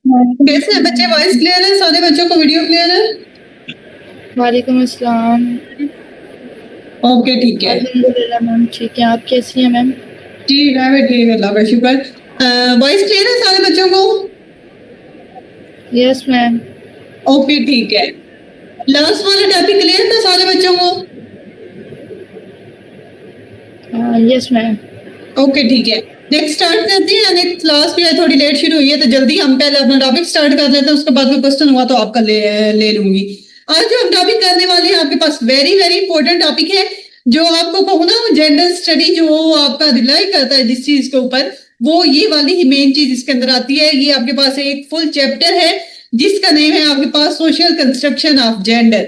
कैसे हैं बच्चे? वॉइस क्लियर है? सारे बच्चों को वीडियो क्लियर है? वालेकुम अस्सलाम। ओके, ठीक है। अल्हम्दुलिल्लाह मैम, ठीक है। आप कैसी हैं मैम? जी, मैं भी ठीक, अल्लाह का शुक्र। वॉइस क्लियर है सारे बच्चों को? Yes ma'am. ओके, ठीक है। लास्ट वाला टॉपिक क्लियर था सारे बच्चों को? Yes ma'am. ओके, ठीक है। नेक्स्ट स्टार्ट करते हैं। नेक्स्ट क्लास भी है, थोड़ी लेट शुरू हुई है, तो जल्दी हम पहले अपना टॉपिक स्टार्ट कर लेते हैं। उसके बाद में क्वेश्चन हुआ तो आपका ले लूंगी। आज जो हम टॉपिक करने वाले हैं आपके पास वेरी वेरी इंपॉर्टेंट टॉपिक है। जो आपको कहूँ ना, जेंडर स्टडी जो आपका रिलाई करता है जिस चीज के ऊपर, वो ये वाली ही मेन चीज इसके अंदर आती है। ये आपके पास एक फुल चैप्टर है जिसका नेम है आपके पास सोशल कंस्ट्रक्शन ऑफ जेंडर।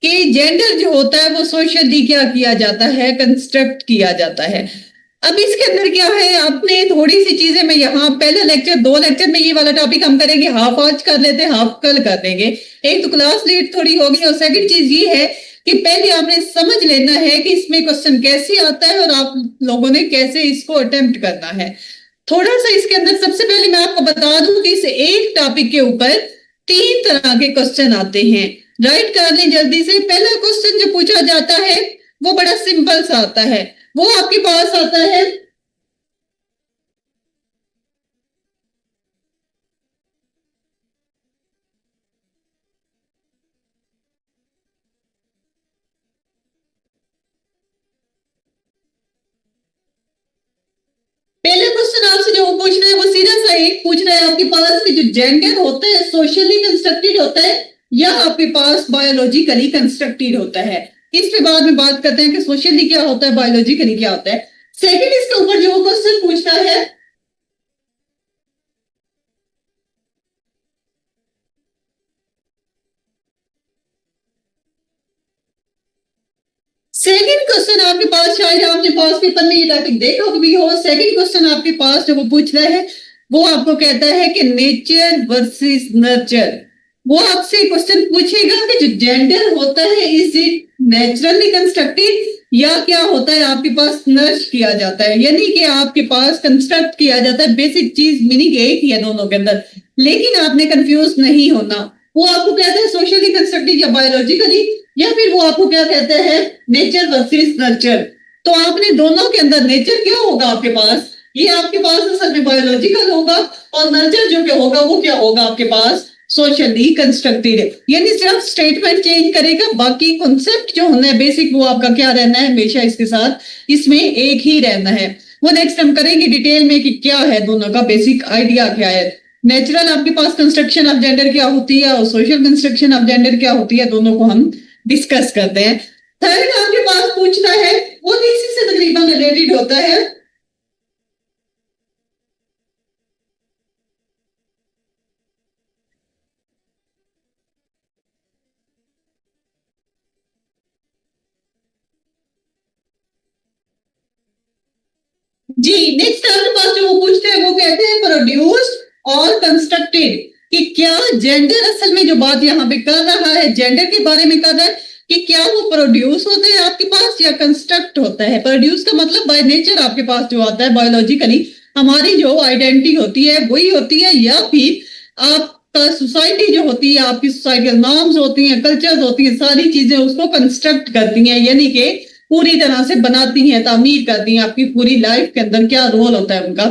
कि जेंडर जो होता है वो सोशली क्या किया जाता है, कंस्ट्रक्ट किया जाता है। अब इसके अंदर क्या है, आपने थोड़ी सी चीजें मैं यहाँ पहले लेक्चर 2 लेक्चर में ये वाला टॉपिक हम करेंगे, हाफ आज कर लेते हैं, हाफ कल कर देंगे। एक तो क्लास लेट थोड़ी होगी, और सेकंड चीज ये है कि पहले आपने समझ लेना है कि इसमें क्वेश्चन कैसे आता है और आप लोगों ने कैसे इसको अटेम्प्ट करना है। थोड़ा सा इसके अंदर सबसे पहले मैं आपको बता दूं कि इस एक टॉपिक के ऊपर 3 तरह के क्वेश्चन आते हैं। राइट कर लें जल्दी से। पहला क्वेश्चन जो पूछा जाता है वो बड़ा सिंपल सा आता है। वो आपके पास आता है, पहले क्वेश्चन आपसे जो पूछ रहे हैं वो सीधा सा एक पूछ रहा है आपके पास कि जो जेंडर होता है सोशली कंस्ट्रक्टेड होता है या आपके पास बायोलॉजिकली कंस्ट्रक्टेड होता है। इस पे बाद में बात करते हैं कि सोशली क्या होता है, बायोलॉजिकली क्या होता है। सेकंड, इसके ऊपर जो क्वेश्चन पूछता है, सेकंड क्वेश्चन आपके पास, शायद आपके पास पेपर में ये टॉपिक देखा भी हो। सेकंड क्वेश्चन आपके पास जो वो पूछ रहा है वो आपको कहता है कि नेचर वर्सेस नर्चर। वो आपसे क्वेश्चन पूछेगा कि जो जेंडर होता है इज इट नेचुरली कंस्ट्रक्टेड या क्या होता है आपके पास नर्च किया जाता है, यानी कि आपके पास कंस्ट्रक्ट किया जाता है। बेसिक चीज मीनिंग एक ही है दोनों के अंदर, लेकिन आपने कंफ्यूज नहीं होना। वो आपको कहता है सोशली कंस्ट्रक्टेड या बायोलॉजिकली, या फिर वो आपको क्या कहते हैं, नेचर वर्सेस नर्चर। तो आपने दोनों के अंदर नेचर क्या होगा आपके पास, ये आपके पास असल में बायोलॉजिकल होगा, और नर्चर जो क्या होगा वो क्या होगा आपके पास, सोशली कंस्ट्रक्टेड। यानी सिर्फ स्टेटमेंट चेंज करेगा, बाकी कॉन्सेप्ट जो होना है बेसिक वो आपका क्या रहना है, हमेशा इसके साथ इसमें एक ही रहना है। वो नेक्स्ट हम करेंगे डिटेल में कि क्या है दोनों का बेसिक आइडिया क्या है। नेचुरल आपके पास कंस्ट्रक्शन ऑफ जेंडर क्या होती है और सोशल कंस्ट्रक्शन ऑफ जेंडर क्या होती है, दोनों को हम डिस्कस करते हैं। थर्ड आपके पास पूछना है वो इसी से तकरीबन रिलेटेड होता है। जी, नेक्स्ट आपके पास जो वो पूछते हैं वो कहते हैं प्रोड्यूस्ड और कंस्ट्रक्टेड। कि क्या जेंडर असल में जो बात यहाँ पे कर रहा है जेंडर के बारे में कर रहा है कि क्या वो प्रोड्यूस होते हैं आपके पास या कंस्ट्रक्ट होता है। प्रोड्यूस का मतलब बाय नेचर आपके पास जो आता है बायोलॉजिकली हमारी जो आइडेंटिटी होती है वही होती है, या फिर आपका सोसाइटी जो होती है, आपकी सोसाइटल नॉर्म्स होती हैं, कल्चर्स होती हैं, सारी चीजें उसको कंस्ट्रक्ट करती हैं, यानी कि पूरी तरह से बनाती हैं, तामीर करती हैं आपकी पूरी लाइफ के अंदर क्या रोल होता है उनका।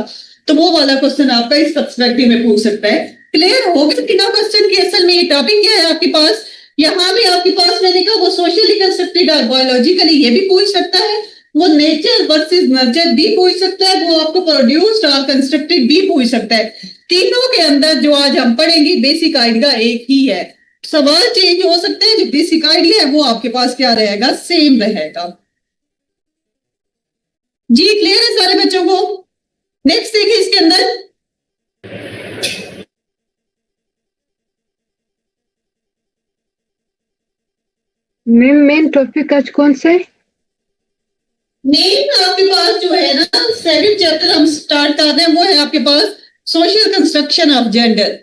तो वो वाला क्वेश्चन आपका इस पर्सपेक्टिव में पूछ सकता है। क्लियर हो गया तीनों क्वेश्चन की असल में ये टॉपिक क्या है आपके पास। यहाँ भी आपके पास मैंने कहा वो सोशली कंस्ट्रक्टेड और बायोलॉजिकली ये भी पूछ सकता है, वो नेचर वर्सेस नर्चर भी पूछ सकता है, वो आपको प्रोड्यूस्ड और कंस्ट्रक्टेड भी पूछ सकता है। तीनों के अंदर जो आज हम पढ़ेंगे बेसिक आइडिया एक ही है। सवाल चेंज हो सकते हैं, जो बेसिक आइडिया है वो आपके पास क्या रहेगा, सेम रहेगा। जी, क्लियर है सारे बच्चों को। नेक्स्ट देखिए इसके अंदर, मैम मेन टॉपिक आज कौन सा है? मेन आपके पास जो है ना सेकंड चैप्टर हम स्टार्ट कर रहे हैं, वो है आपके पास social construction of gender.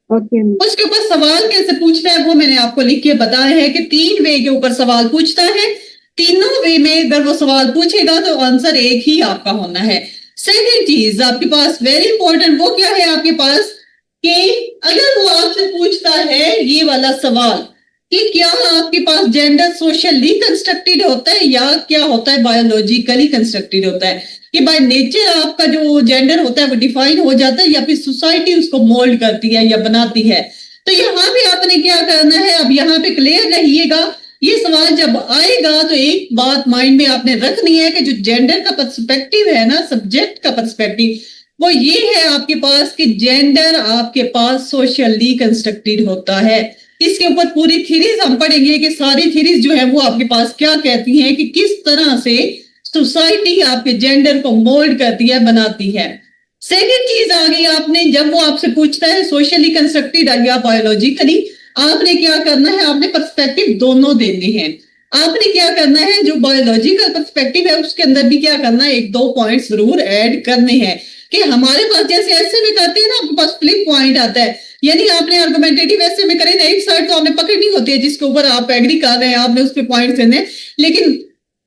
Okay उसके ऊपर सवाल कैसे पूछना है वो मैंने आपको लिख के बताया है कि 3 वे के ऊपर सवाल पूछता है। तीनों वे में अगर वो सवाल पूछेगा तो आंसर एक ही आपका होना है। सेकंड चीज आपके पास वेरी इंपॉर्टेंट वो क्या है आपके पास, कि अगर वो आपसे पूछता है ये वाला सवाल कि क्या आपके पास जेंडर सोशली कंस्ट्रक्टेड होता है या क्या होता है बायोलॉजिकली कंस्ट्रक्टेड होता है, कि बाय नेचर आपका जो जेंडर होता है वो डिफाइन हो जाता है या फिर सोसाइटी उसको मोल्ड करती है या बनाती है। तो यहाँ पे आपने क्या करना है, अब यहाँ पे क्लियर रहिएगा। ये सवाल जब आएगा तो एक बात माइंड में आपने रखनी है कि जो जेंडर का पर्सपेक्टिव है ना, सब्जेक्ट का पर्सपेक्टिव, वो ये है आपके पास कि जेंडर आपके पास सोशली कंस्ट्रक्टेड होता है। इसके ऊपर पूरी थीरीज हम पढ़ेंगे कि सारी थीरीज जो है वो आपके पास क्या कहती हैं कि किस तरह से सोसाइटी आपके जेंडर को मोल्ड करती है, बनाती है। सेकेंड चीज आ गई, आपने जब वो आपसे पूछता है सोशली कंस्ट्रक्टेड या बायोलॉजिकली, आपने क्या करना है, आपने पर्सपेक्टिव दोनों देने हैं। आपने क्या करना है, जो बायोलॉजिकल पर्सपेक्टिव है उसके अंदर भी क्या करना है, एक दो पॉइंट जरूर ऐड करने हैं कि हमारे पास जैसे ऐसे में करते हैं ना, आपके पास फ्लिप पॉइंट आता है, यानी आपने आर्गुमेंटेटिव ऐसे में करें ना, एक साइड तो आपने पकड़नी होती है जिसके ऊपर आप एग्री कर रहे हैं, आपने उस पर पॉइंट देने, लेकिन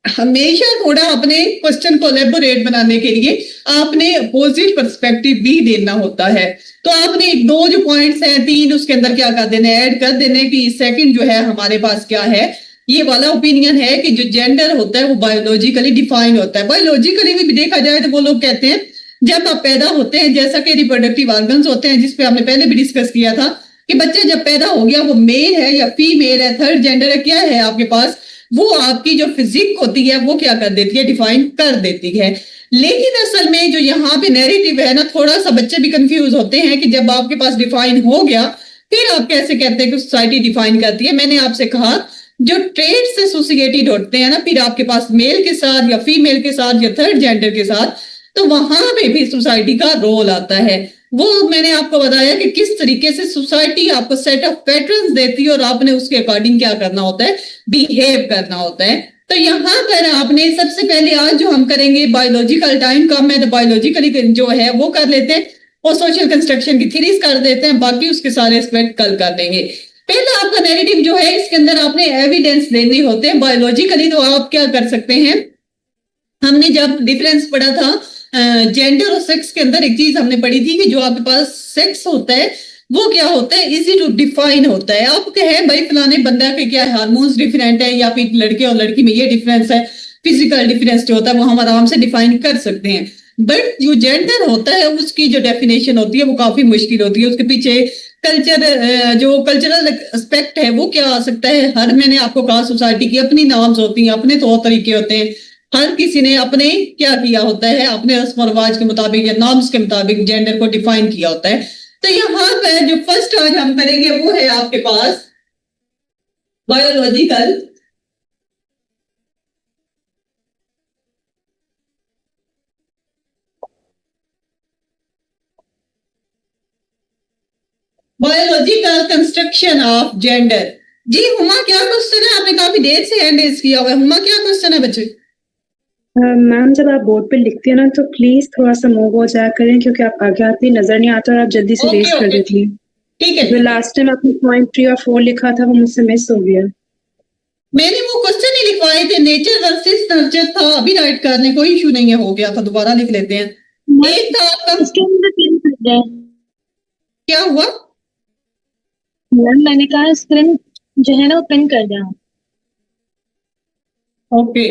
हमेशा थोड़ा अपने क्वेश्चन को एलेबोरेट बनाने के लिए आपने अपोजिट पर्सपेक्टिव भी देना होता है। तो आपने एक दो जो पॉइंट्स हैं, तीन, उसके अंदर क्या कर देने, ऐड कर देने कि सेकंड जो है हमारे पास क्या है, ये वाला ओपिनियन है कि जो जेंडर होता है वो बायोलॉजिकली डिफाइन होता है। बायोलॉजिकली भी देखा जाए तो वो लोग कहते हैं जब आप पैदा होते हैं, जैसा कि रिप्रोडक्टिव ऑर्गन्स होते हैं जिसपे हमने पहले भी डिस्कस किया था कि बच्चा जब पैदा हो गया वो मेल है या फीमेल है, थर्ड जेंडर है, क्या है आपके पास, वो आपकी जो फिजिक होती है वो क्या कर देती है, डिफाइन कर देती है। लेकिन असल में जो यहाँ पे नैरेटिव है ना, थोड़ा सा बच्चे भी कंफ्यूज होते हैं कि जब आपके पास डिफाइन हो गया फिर आप कैसे कहते हैं कि सोसाइटी डिफाइन करती है। मैंने आपसे कहा जो ट्रेड से एसोसिएटेड होते हैं ना, फिर आपके पास मेल के साथ या फीमेल के साथ या थर्ड जेंडर के साथ, तो वहां पे भी सोसाइटी का रोल आता है। वो मैंने आपको बताया कि किस तरीके से सोसाइटी आपको सेट ऑफ पैटर्न्स देती है और आपने उसके अकॉर्डिंग क्या करना होता है, बिहेव करना होता है। तो यहाँ पर आपने सबसे पहले आज जो हम करेंगे, बायोलॉजिकल टाइम कम है तो बायोलॉजिकली जो है वो कर लेते हैं और सोशल कंस्ट्रक्शन की थीरीज कर देते हैं, बाकी उसके सारे एस्पेक्ट कल कर देंगे। पहला आपका नैरेटिव जो है इसके अंदर आपने एविडेंस देने होते हैं। बायोलॉजिकली तो आप क्या कर सकते हैं, हमने जब डिफरेंस पढ़ा था जेंडर और सेक्स के अंदर, एक चीज हमने पढ़ी थी कि जो आपके पास सेक्स होता है वो क्या होता है, इजी टू डिफाइन होता है। आप कहें भाई फलाने बंदा के क्या हार्मोन्स डिफरेंट है या फिर लड़के और लड़की में ये डिफरेंस है, फिजिकल डिफरेंस जो होता है वो हम आराम से डिफाइन कर सकते हैं। बट जो जेंडर होता है उसकी जो डेफिनेशन होती है वो काफी मुश्किल होती है। उसके पीछे कल्चर, जो कल्चरल एस्पेक्ट है वो क्या आ सकता है, हर, मैंने आपको कहा सोसाइटी की अपनी नॉर्म्स होती हैं, अपने तौर तरीके होते हैं, हर किसी ने अपने क्या किया होता है, अपने रस्म और रिवाज के मुताबिक या नॉर्म्स के मुताबिक जेंडर को डिफाइन किया होता है। तो यहाँ पर जो फर्स्ट आज हम करेंगे वो है आपके पास बायोलॉजिकल कंस्ट्रक्शन ऑफ जेंडर। जी हुमा, क्या क्वेश्चन है, आपने काफी देर से हैंड रेज किया हुआ है। हुमा क्या क्वेश्चन है बच्चे? मैम जब आप बोर्ड पे लिखती है ना तो प्लीज थोड़ा सा मूव हो जाया करें क्योंकि आप आगे आती नजर नहीं आता और आप जल्दी से रेस कर देती हैं। ठीक है, जो लास्ट टाइम आपने पॉइंट 3 और 4 लिखा था वो मुझसे मिस हो गया। मैंने वो क्वेश्चन ही लिखवाए थे, नेचर वर्सेस नर्चर था, अभी राइट करने कोई इशू नहीं है, हो गया था, दोबारा लिख लेते हैं। एक था आपका, क्या हुआ मैम, मैंने कहा स्क्रीन जो है ना वो पिन कर दिया। ओके,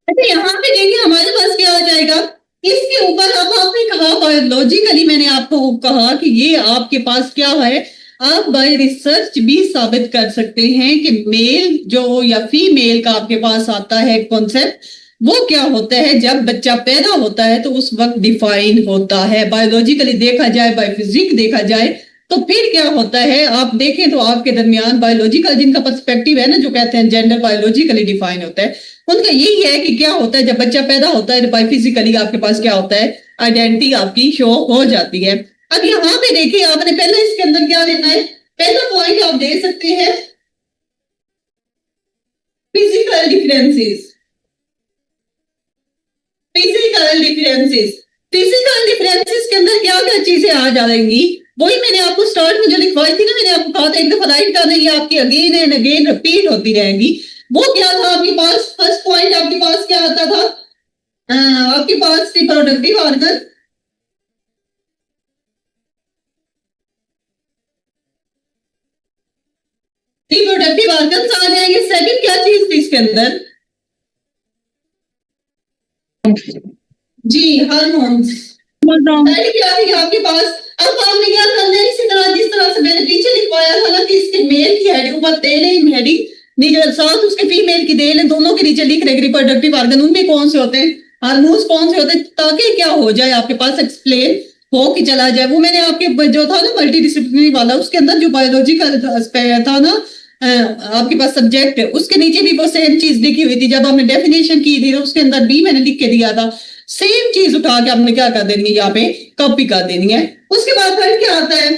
अच्छा यहाँ पे देखिए हमारे पास क्या हो जाएगा इसके ऊपर। अब आपने कहा बायोलॉजिकली, मैंने आपको कहा कि ये आपके पास क्या है, आप बाय रिसर्च भी साबित कर सकते हैं कि मेल जो या फीमेल का आपके पास आता है कॉन्सेप्ट, वो क्या होता है जब बच्चा पैदा होता है तो उस वक्त डिफाइन होता है। बायोलॉजिकली देखा जाए, बाय फिजिक देखा जाए तो फिर क्या होता है, आप देखें तो आपके दरमियान बायोलॉजिकल जिनका पर्सपेक्टिव है ना, जो कहते हैं जेंडर बायोलॉजिकली डिफाइन होता है, उनका यही है कि क्या होता है जब बच्चा पैदा होता है बाय फिजिकली आपके पास क्या होता है, आइडेंटिटी आपकी शो हो जाती है। अब यहाँ पे देखिए आपने पहले इसके अंदर क्या लेना है, पहला पॉइंट आप दे सकते हैं physical differences. Physical differences, physical differences के अंदर क्या क्या चीजें आ जाएंगी, वही मैंने आपको स्टार्ट में जो लिखवाई थी ना, मैंने आपको कहा था एक दफा राइट करना, ये आपकी अगेन एंड अगेन रिपीट होती रहेंगी। वो क्या था आपके पास, फर्स्ट पॉइंट आपके पास क्या आता था, आपके पास रिप्रोडक्टिव ऑर्गन, रिप्रोडक्टिव ऑर्गन्स आ जाएंगे। सेकंड क्या चीज थी इसके अंदर? जी, हार्मोन्स। पहले क्या थी आपके पास? अब आपने क्या करना है, इसी तरह जिस तरह से मैंने पीछे लिखवाया था ना कि इसके मेल की हेडिंग ऊपर दे रही हेडिंग, नीचे साथ उसके फीमेल की दे रहे, दोनों के नीचे लिख रहे रिप्रोडक्टिव ऑर्गन, उनमें कौन से होते हैं, हार्मोन्स कौन से होते हैं, ताकि क्या हो जाए आपके पास एक्सप्लेन हो कि चला जाए। वो मैंने आपके जो था ना मल्टी डिसिप्लिनरी वाला, उसके अंदर जो बायोलॉजिकल था ना आपके पास सब्जेक्ट, उसके नीचे भी वो सेम चीज लिखी हुई थी। जब हमने डेफिनेशन की थी उसके अंदर भी मैंने लिख के दिया था, सेम चीज उठा के हमने क्या कर देनी है, यहाँ पे कॉपी कर देनी है। उसके बाद फिर क्या आता है,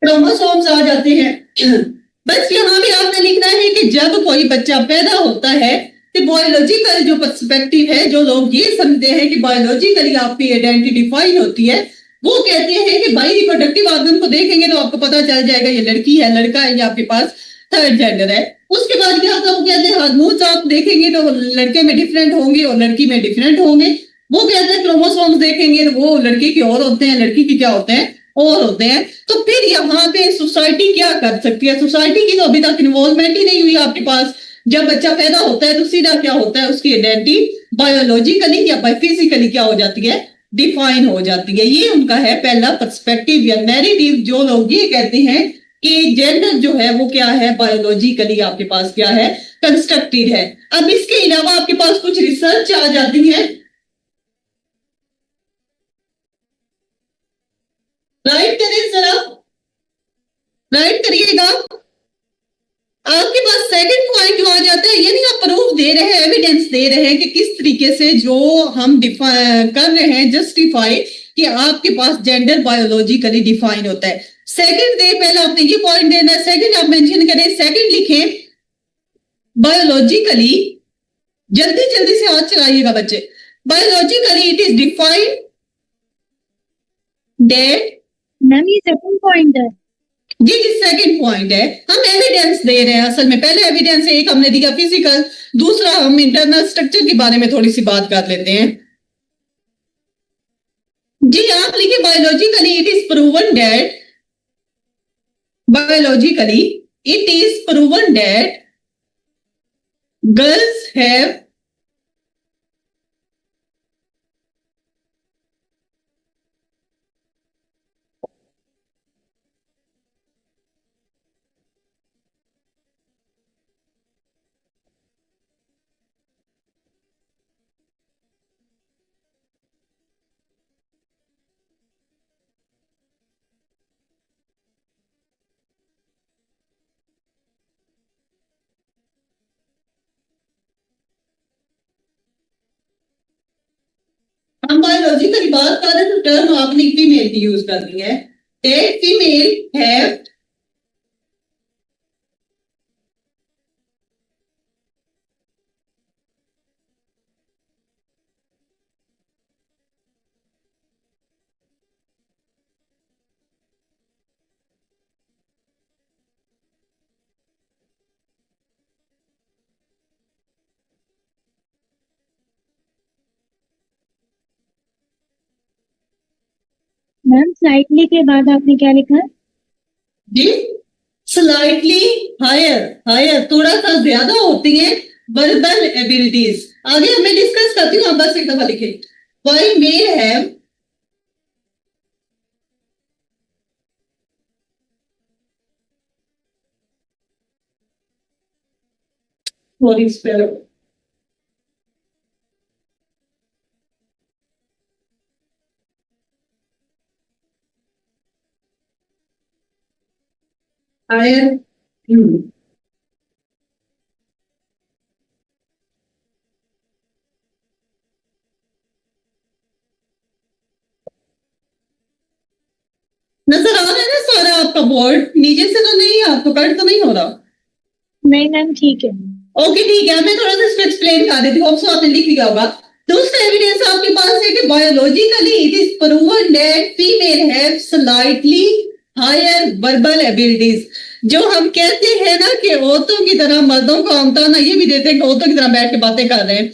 क्रोमोसोम्स आ जाते हैं। बस यहाँ भी आपने लिखना है कि जब कोई बच्चा पैदा होता है तो बायोलॉजिकल जो पर्सपेक्टिव है, जो लोग ये समझते हैं कि बायोलॉजिकली आपकी आइडेंटिटी डिफाइन होती है, वो कहते हैं कि भाई रिप्रोडक्टिव ऑर्गन को देखेंगे तो आपको पता चल जाएगा ये लड़की है, लड़का है, या आपके पास थर्ड जेंडर है। उसके बाद क्या होता है, वो कहते हैं हार्मोन्स आप देखेंगे तो लड़के में डिफरेंट होंगे और लड़की में डिफरेंट होंगे। वो कहते हैं क्रोमोसोम्स देखेंगे तो वो लड़के के और होते हैं, लड़की के क्या होते हैं, और होते हैं। तो फिर यहाँ पे सोसाइटी क्या कर सकती है? सोसाइटी की तो अभी तक इन्वॉल्वमेंट ही नहीं हुई आपके पास। जब बच्चा पैदा होता है तो सीधा क्या होता है, उसकी आइडेंटिटी बायोलॉजिकली या फिजिकली क्या हो जाती है, डिफाइन हो जाती है। ये उनका है पहला पर्सपेक्टिव या नैरेटिव, जो लोग ये कहते हैं कि जेंडर जो है वो क्या है, बायोलॉजिकली आपके पास क्या है, कंस्ट्रक्टेड है। अब इसके अलावा आपके पास कुछ रिसर्च आ जाती है, राइट करिए जरा, राइट करिएगा। आपके पास सेकंड पॉइंट जो आ जाता है, यानी आप प्रूफ दे रहे हैं, एविडेंस दे रहे हैं कि किस तरीके से जो हम कर रहे हैं जस्टिफाई कि आपके पास जेंडर बायोलॉजिकली डिफाइन होता है। सेकंड दे, पहले आपने ये पॉइंट देना है, सेकंड आप मेंशन करें, सेकंड लिखें बायोलॉजिकली, जल्दी जल्दी से हाथ चलाइएगा बच्चे, biologically it is defined that. Ma'am ये सेकंड पॉइंट है। जी जी सेकंड पॉइंट है, हम एविडेंस दे रहे हैं। असल में पहले एविडेंस एक हमने दिया फिजिकल, दूसरा हम इंटरनल स्ट्रक्चर के बारे में थोड़ी सी बात कर लेते हैं। जी आप लिखिए biologically it is proven that, biologically it is proven that girls have हम बायोलॉजिकली बात कर रहे हैं तो टर्म आपने फीमेल की यूज करनी है, फीमेल हैव मैम स्लाइटली के बाद आपने क्या लिखा है? जी स्लाइटली हायर, हायर थोड़ा सा ज्यादा होती है वर्बल एबिलिटीज। आगे हमें डिस्कस करती हूँ, आप बस एक दफा लिखे, why male have sorry spell higher नजर आ रहा है ना सारा आपका बोर्ड? नीचे से तो नहीं, आपको कट तो नहीं हो रहा? नहीं मैम ठीक है। ओके ठीक है, मैं थोड़ा सा इसको एक्सप्लेन कर देती हूँ, आपने लिख लिया होगा। दूसरा एविडेंस आपके पास है कि biologically it is proven that female have slightly higher verbal abilities. जो हम कहते हैं ना कि औरतों की तरह मर्दों को हम ना ये भी देते हैं कि औरतों की तरह बैठ के बातें कर रहे हैं,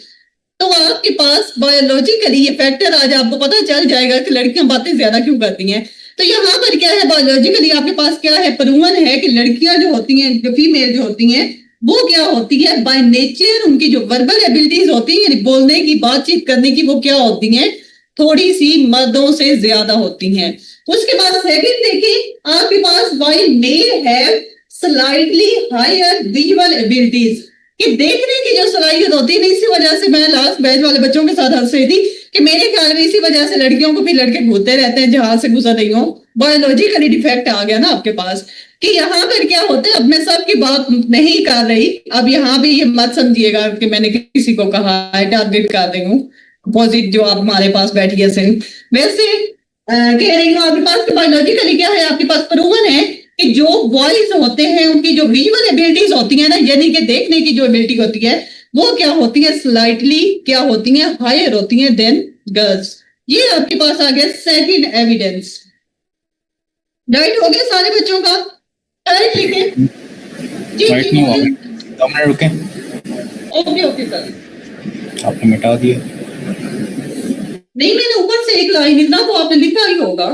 तो आपके पास बायोलॉजिकली ये फैक्टर आज आपको पता चल जाएगा कि लड़कियां बातें ज्यादा क्यों करती हैं। तो यहाँ पर क्या है, बायोलॉजिकली आपके पास क्या है, प्रूवन है कि लड़कियां जो होती हैं, जो फीमेल जो होती हैं, वो क्या होती है, बाय नेचर उनकी जो वर्बल एबिलिटीज होती है, यानी बोलने की, बातचीत करने की, वो क्या होती हैं, थोड़ी सी मर्दों से ज्यादा होती हैं। उसके बाद सेकंड देखिए, आपके पास वाइल मेल है स्लाइटली हायर विजुअल एबिलिटीज, कि देखने की जो सलाहियत होती है, इसी वजह से मैं लास्ट बैच वाले बच्चों के साथ हंस रही थी कि मेरे ख्याल में इसी वजह से लड़कियों को भी लड़के घूरते रहते हैं जहां से गुजर रही हो, बायोलॉजिकली डिफेक्ट आ गया ना आपके पास। कि यहाँ पर क्या होता है, अब मैं सबकी बात नहीं कर रही, अब यहाँ भी ये मत समझिएगा कि मैंने किसी को कहा है टारगेट कर रही हूँ, अपोजिट जो आप हमारे पास बैठी है सिर्फ, वैसे कह रही हूँ आपके पास बायोलॉजिकली क्या है, आपके पास प्रूवन है कि जो बॉयज होते हैं उनकी जो विजुअल एबिलिटीज होती है ना, यानी कि देखने की जो एबिलिटी होती है, वो क्या होती है, स्लाइटली क्या होती है, हायर होती है देन गर्ल्स। ये आपके पास आ गया सेकंड एविडेंस। राइट हो गया सारे बच्चों का? राइट लिखे जी राइट जी नहीं हुआ, बोलिए। 2 मिनट रुके, ओके ओके सर। आपने मिटा दिया। नहीं, मैंने ऊपर से एक लाइन, इतना तो आपने लिखा ही होगा।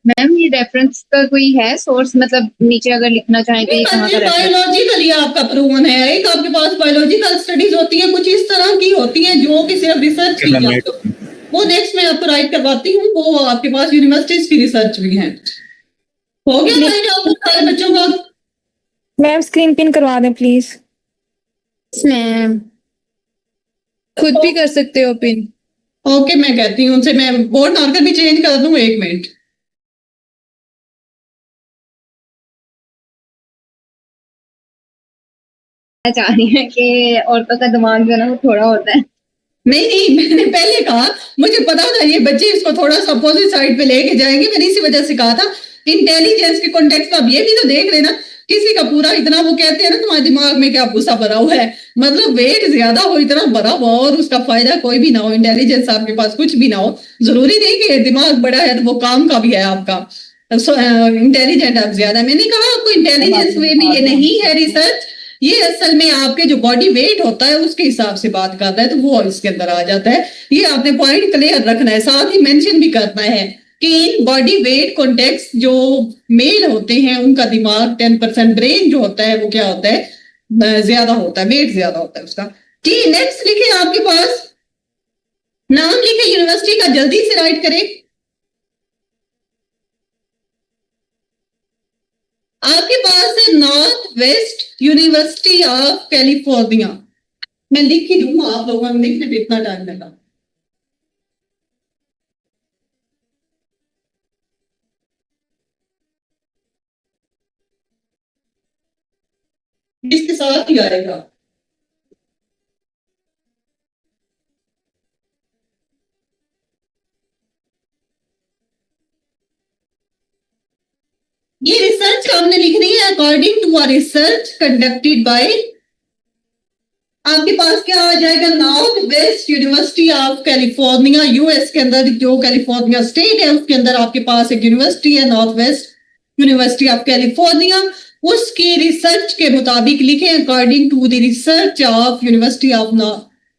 मैम ये रेफरेंस का कोई है सोर्स, मतलब नीचे अगर लिखना चाहें तो ये कहाँ का रेफरेंस? बायोलॉजिकली आपका प्रूवन है, एक आपके पास बायोलॉजिकल स्टडीज होती है, कुछ इस तरह की होती है जो कि सिर्फ रिसर्च की जाती है, वो नेक्स्ट मैं आपको राइट करवाती हूँ, वो आपके पास यूनिवर्सिटीज की रिसर्च भी है। हो गया राइट आपको सारे बच्चों का? मैम स्क्रीन पिन करवा दें प्लीज। मैम खुद भी कर सकते हो पिन। ओके, मैं कहती हूँ उनसे, मैं बोर्ड मार्कर भी चेंज कर दूँ, 1 मिनट। चाह रही है कि औरतों का दिमाग जो है ना वो थोड़ा होता है। नहीं नहीं, मैंने पहले कहा, मुझे पता था ये बच्चे इसको थोड़ा सा अपोजिट साइड पे लेके जाएंगे, मैंने इसी वजह से कहा था। इंटेलिजेंस के कॉन्टेक्स्ट में अब ये भी तो देख लेना, किसी का पूरा इतना, वो कहते हैं ना तुम्हारे दिमाग में क्या भूसा भरा हुआ है, मतलब वेट ज्यादा हो, इतना भरा हुआ और उसका फायदा कोई भी ना हो, इंटेलिजेंस आपके पास कुछ भी ना हो, जरूरी नहीं कि दिमाग बड़ा है तो वो काम का भी है आपका, इंटेलिजेंट आप ज्यादा। मैंने कहा आपको इंटेलिजेंस वे में ये नहीं है रिसर्च, ये असल में आपके जो बॉडी वेट होता है उसके हिसाब से बात करता है, तो वो इसके अंदर आ जाता है। ये आपने पॉइंट क्लियर रखना है, साथ ही मेंशन भी करना है कि इन बॉडी वेट कॉन्टेक्स्ट जो मेल होते हैं उनका दिमाग 10% ब्रेन जो होता है वो क्या होता है, ज्यादा होता है, वेट ज्यादा होता है उसका। जी नेक्स्ट लिखे, आपके पास नाम लिखे यूनिवर्सिटी का, जल्दी से राइट करें। आपके पास है North West University of California. मैं लिख ही दूंगा, आप लोगों को लिखने में इतना टाइम लगा। इसके साथ ही आएगा। ये रिसर्च हमने लिखनी है according to a research conducted by, आपके पास क्या आ जाएगा, North West University of California, US के अंदर जो कैलिफोर्निया स्टेट है उसके अंदर आपके पास एक यूनिवर्सिटी है North West University of California, उसकी रिसर्च के मुताबिक लिखे according to the research of University of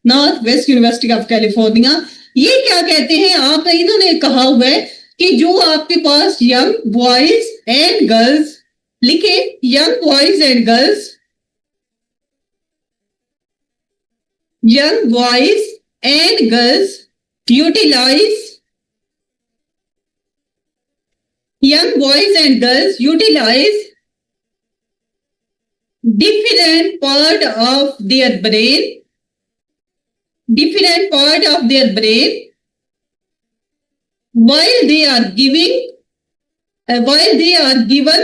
North West University of California. ये क्या कहते हैं, आप इन्होंने कहा हुआ है कि जो आपके पास यंग बॉयज एंड गर्ल्स, लिखे young boys and girls, young boys and girls utilize different part of their brain while they are given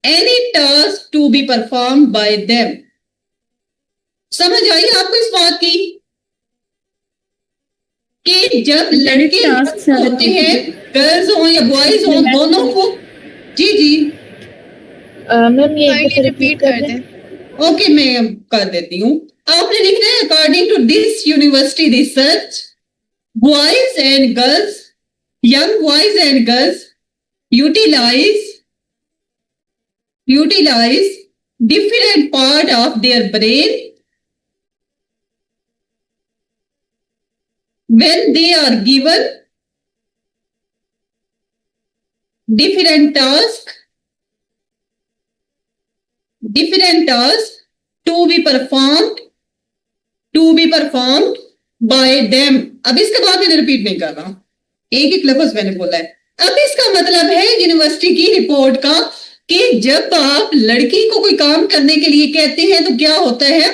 any task to be performed by them। समझ आई आपको इस बात की कि जब लड़के होते हैं, गर्ल्स हो या बॉयज हो, दोनों को, जी जी मैम ये एक दफा रिपीट कर दें। ओके मैं कर देती हूँ। आपने लिखना है according to this university research, boys and girls, young boys and girls utilize different part of their brain when they are given different task to be performed by them। अब इसके बाद मैंने रिपीट नहीं कर रहा, एक एक लफ्ज मैंने बोला है। अब इसका मतलब है यूनिवर्सिटी की रिपोर्ट का कि जब आप लड़की को कोई काम करने के लिए कहते हैं तो क्या होता है,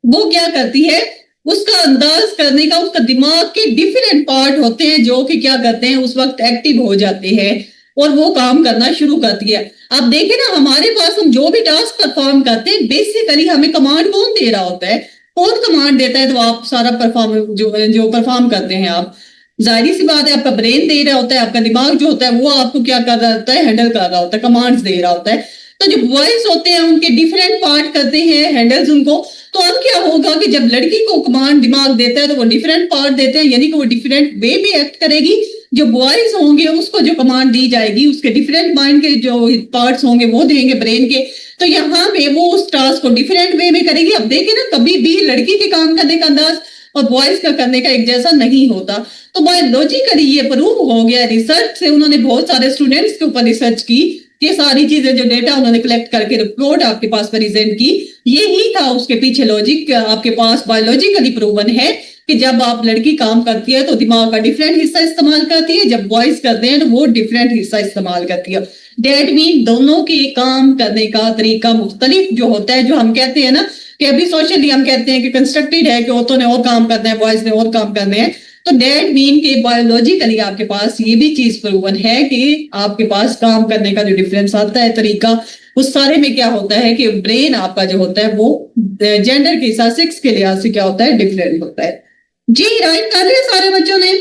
वो क्या करती है, उसका अंदाज करने का, उसका दिमाग के डिफरेंट पार्ट होते हैं जो कि क्या करते हैं, उस वक्त एक्टिव हो जाते हैं और वो काम करना शुरू करती है। आप देखें ना, हमारे पास हम जो भी टास्क परफॉर्म करते हैं, बेसिकली हमें कमांड कौन दे रहा होता है, कौन कमांड देता है, तो आप सारा परफॉर्म जो परफॉर्म करते हैं आप, जाहिर सी बात है आपका ब्रेन दे रहा होता है, आपका दिमाग जो होता है वो आपको क्या कर रहा होता है, हैंडल कर रहा होता है, कमांड्स दे रहा होता है। तो जो बॉयज होते हैं उनके डिफरेंट पार्ट करते हैं हैंडल्स उनको। तो अब क्या होगा कि जब लड़की को कमांड दिमाग देता है तो वो डिफरेंट पार्ट देते हैं, यानी कि वो डिफरेंट वे में एक्ट करेगी। जो बॉयज होंगे उसको जो कमांड दी जाएगी उसके डिफरेंट माइंड के जो पार्ट्स होंगे वो देंगे ब्रेन के, तो यहाँ पे वो उस टास्क को डिफरेंट वे में करेगी। अब देखें ना, कभी भी लड़की के काम करने का अंदाज और बॉयज का करने का एक जैसा नहीं होता। तो बायोलॉजिकली ये प्रूव हो गया रिसर्च से, उन्होंने बहुत सारे स्टूडेंट्स के ऊपर रिसर्च की, ये सारी चीजें जो डेटा उन्होंने कलेक्ट करके रिपोर्ट आपके पास प्रेजेंट की, यही था उसके पीछे लॉजिक। आपके पास बायोलॉजिकली प्रूवन है कि जब आप लड़की काम करती है तो दिमाग का डिफरेंट हिस्सा इस्तेमाल करती है, जब बॉयज करते हैं तो वो डिफरेंट हिस्सा इस्तेमाल करती है। डेट मीन दोनों के काम करने का तरीका मुख्तलिफ जो होता है। जो हम कहते हैं ना कि अभी सोशली हम कहते हैं कि कंस्ट्रक्टेड है कि औरतों ने और काम करना है, बॉयज ने और काम करने हैं, तो डेट मीन के बायोलॉजिकली आपके पास ये भी चीज प्रूवन है कि आपके पास काम करने का जो डिफरेंस आता है तरीका, उस सारे में क्या होता है कि ब्रेन आपका जो होता है वो जेंडर के हिसाब, सेक्स के लिहाज से क्या होता है, डिफरेंट होता है। जी राइट कर रहे हैं सारे बच्चों ने।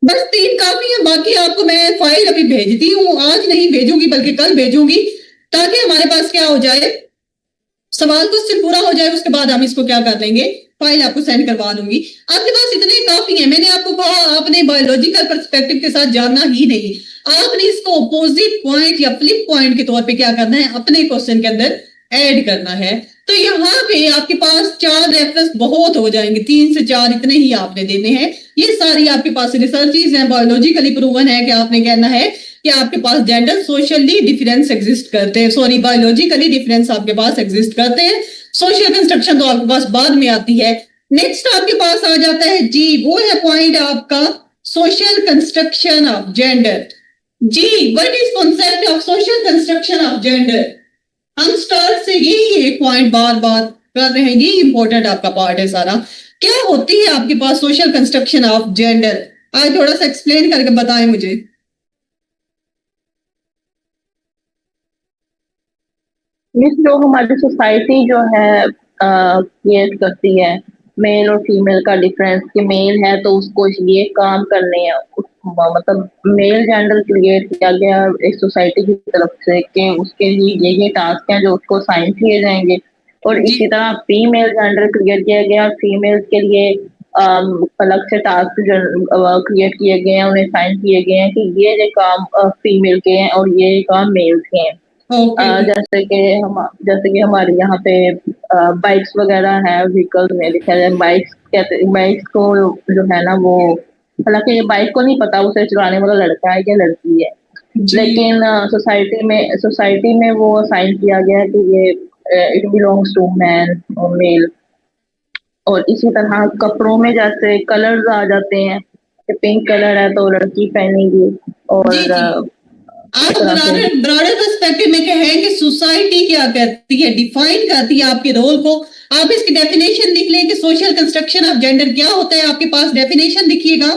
बस 3 काफी है, बाकी आपको मैं फाइल अभी भेजती हूँ, आज नहीं भेजूंगी बल्कि कल भेजूंगी, ताकि हमारे पास क्या हो जाए, सवाल क्वेश्चन पूरा हो जाए, उसके बाद हम इसको क्या कर लेंगे, फाइल आपको सेंड करवा दूंगी। आपके पास इतने काफी है। मैंने आपको कहा आपने बायोलॉजिकल पर्सपेक्टिव के साथ जानना ही नहीं, आपने इसको अपोजिट पॉइंट या फ्लिप पॉइंट के तौर पे क्या करना है, अपने क्वेश्चन के अंदर ऐड करना है। तो यहाँ पे आपके पास 4 रेफरेंस बहुत हो जाएंगे, 3 से 4 इतने ही आपने देने हैं। ये सारी आपके पास रिसर्चेज हैं, बायोलॉजिकली प्रूवन है कि आपने कहना है कि आपके पास जेंडर सोशली डिफरेंस एग्जिस्ट करते हैं, सॉरी बायोलॉजिकली डिफरेंस आपके पास एग्जिस्ट करते हैं। सोशल कंस्ट्रक्शन तो आपके पास बाद में आती है। नेक्स्ट आपके पास आ जाता है जी, वो है पॉइंट आपका सोशल कंस्ट्रक्शन ऑफ जेंडर। जी what is concept of social construction of gender, हम स्टार्ट से यही एक पॉइंट बार बार कर रहे हैं, ये इंपॉर्टेंट आपका पार्ट है सारा। क्या होती है आपके पास सोशल कंस्ट्रक्शन ऑफ जेंडर, आज थोड़ा सा एक्सप्लेन करके बताएं मुझे। मिस, जो हमारी सोसाइटी जो है क्रिएट करती है मेल और फीमेल का डिफरेंस, कि मेल है तो उसको ये काम करने हैं, मतलब मेल जेंडर क्रिएट किया गया एक सोसाइटी की तरफ से कि उसके लिए ये टास्क हैं जो उसको साइन किए जाएंगे। और इसी तरह फीमेल जेंडर क्रिएट किया गया, फीमेल के लिए अलग से टास्क क्रिएट किए गए हैं, उन्हें साइन किए गए हैं कि ये काम फीमेल के हैं और ये काम मेल के हैं। जैसे कि हमारे यहाँ पे बाइक्स वगैरह है, व्हीकल्स में लिखा जाए बाइक्स, कहते बाइक्स को जो है ना वो, हालांकि ये बाइक को नहीं पता उसे चलाने वाला लड़का है या लड़की है, लेकिन सोसाइटी में वो साइन किया गया है कि ये इट बिलोंग्स टू मैन और मेल। और इसी तरह कपड़ों में जैसे कलर्स आ जाते हैं कि पिंक कलर है तो लड़की पहनेगी, और जी जी, आप ब्रॉडर पर्सपेक्टिव में कहें कि सोसाइटी क्या करती है, डिफाइन करती है आपके रोल को। आप इसकी डेफिनेशन लिख लें कि सोशल कंस्ट्रक्शन ऑफ जेंडर क्या होता है, आपके पास डेफिनेशन लिखिएगा।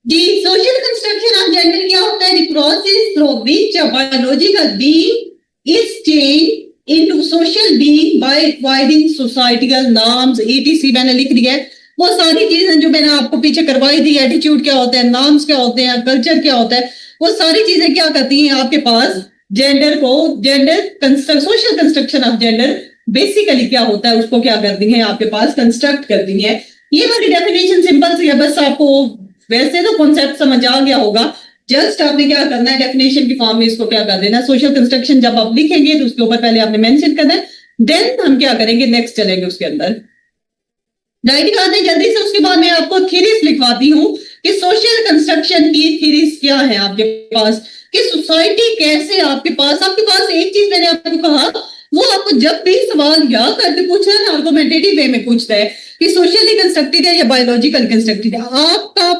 The social construction of gender क्या होता है? The process through which a biological being is changed into social being by acquiring societal norms, etc. मैंने लिख दिया है। वो सारी चीजें जो मैंने आपको पीछे करवाई थी, एटीट्यूड क्या होता है, नॉर्म्स क्या होते हैं, कल्चर क्या होता है, वो सारी चीजें क्या करती हैं आपके पास जेंडर को, social construction of gender basically क्या होता है उसको क्या करती है आपके पास कंस्ट्रक्ट करती है। ये वाली डेफिनेशन सिंपल सी है, बस आपको वैसे तो कॉन्सेप्ट समझ आ गया होगा, जस्ट आपने क्या करना है डेफिनेशन की फॉर्म में इसको क्या कर देना, सोशल कंस्ट्रक्शन जब आप लिखेंगे तो उसके ऊपर पहले आपने मेंशन करना है, देन हम क्या करेंगे नेक्स्ट चलेंगे उसके अंदर। राइट करते हैं जल्दी से। उसके बाद मैं आपको थ्योरीज लिखवाती हूँ कि सोशल कंस्ट्रक्शन की थ्योरीज क्या है आपके पास, कि सोसाइटी कैसे आपके पास एक चीज मैंने आपको कहा, वो आपको जब भी सवाल या करके पूछना है ना आर्गुमेंटेटिव वे में पूछता है कि सोशली कंस्ट्रक्टेड है या बायोलॉजिकल कंस्ट्रक्टेड है, आपका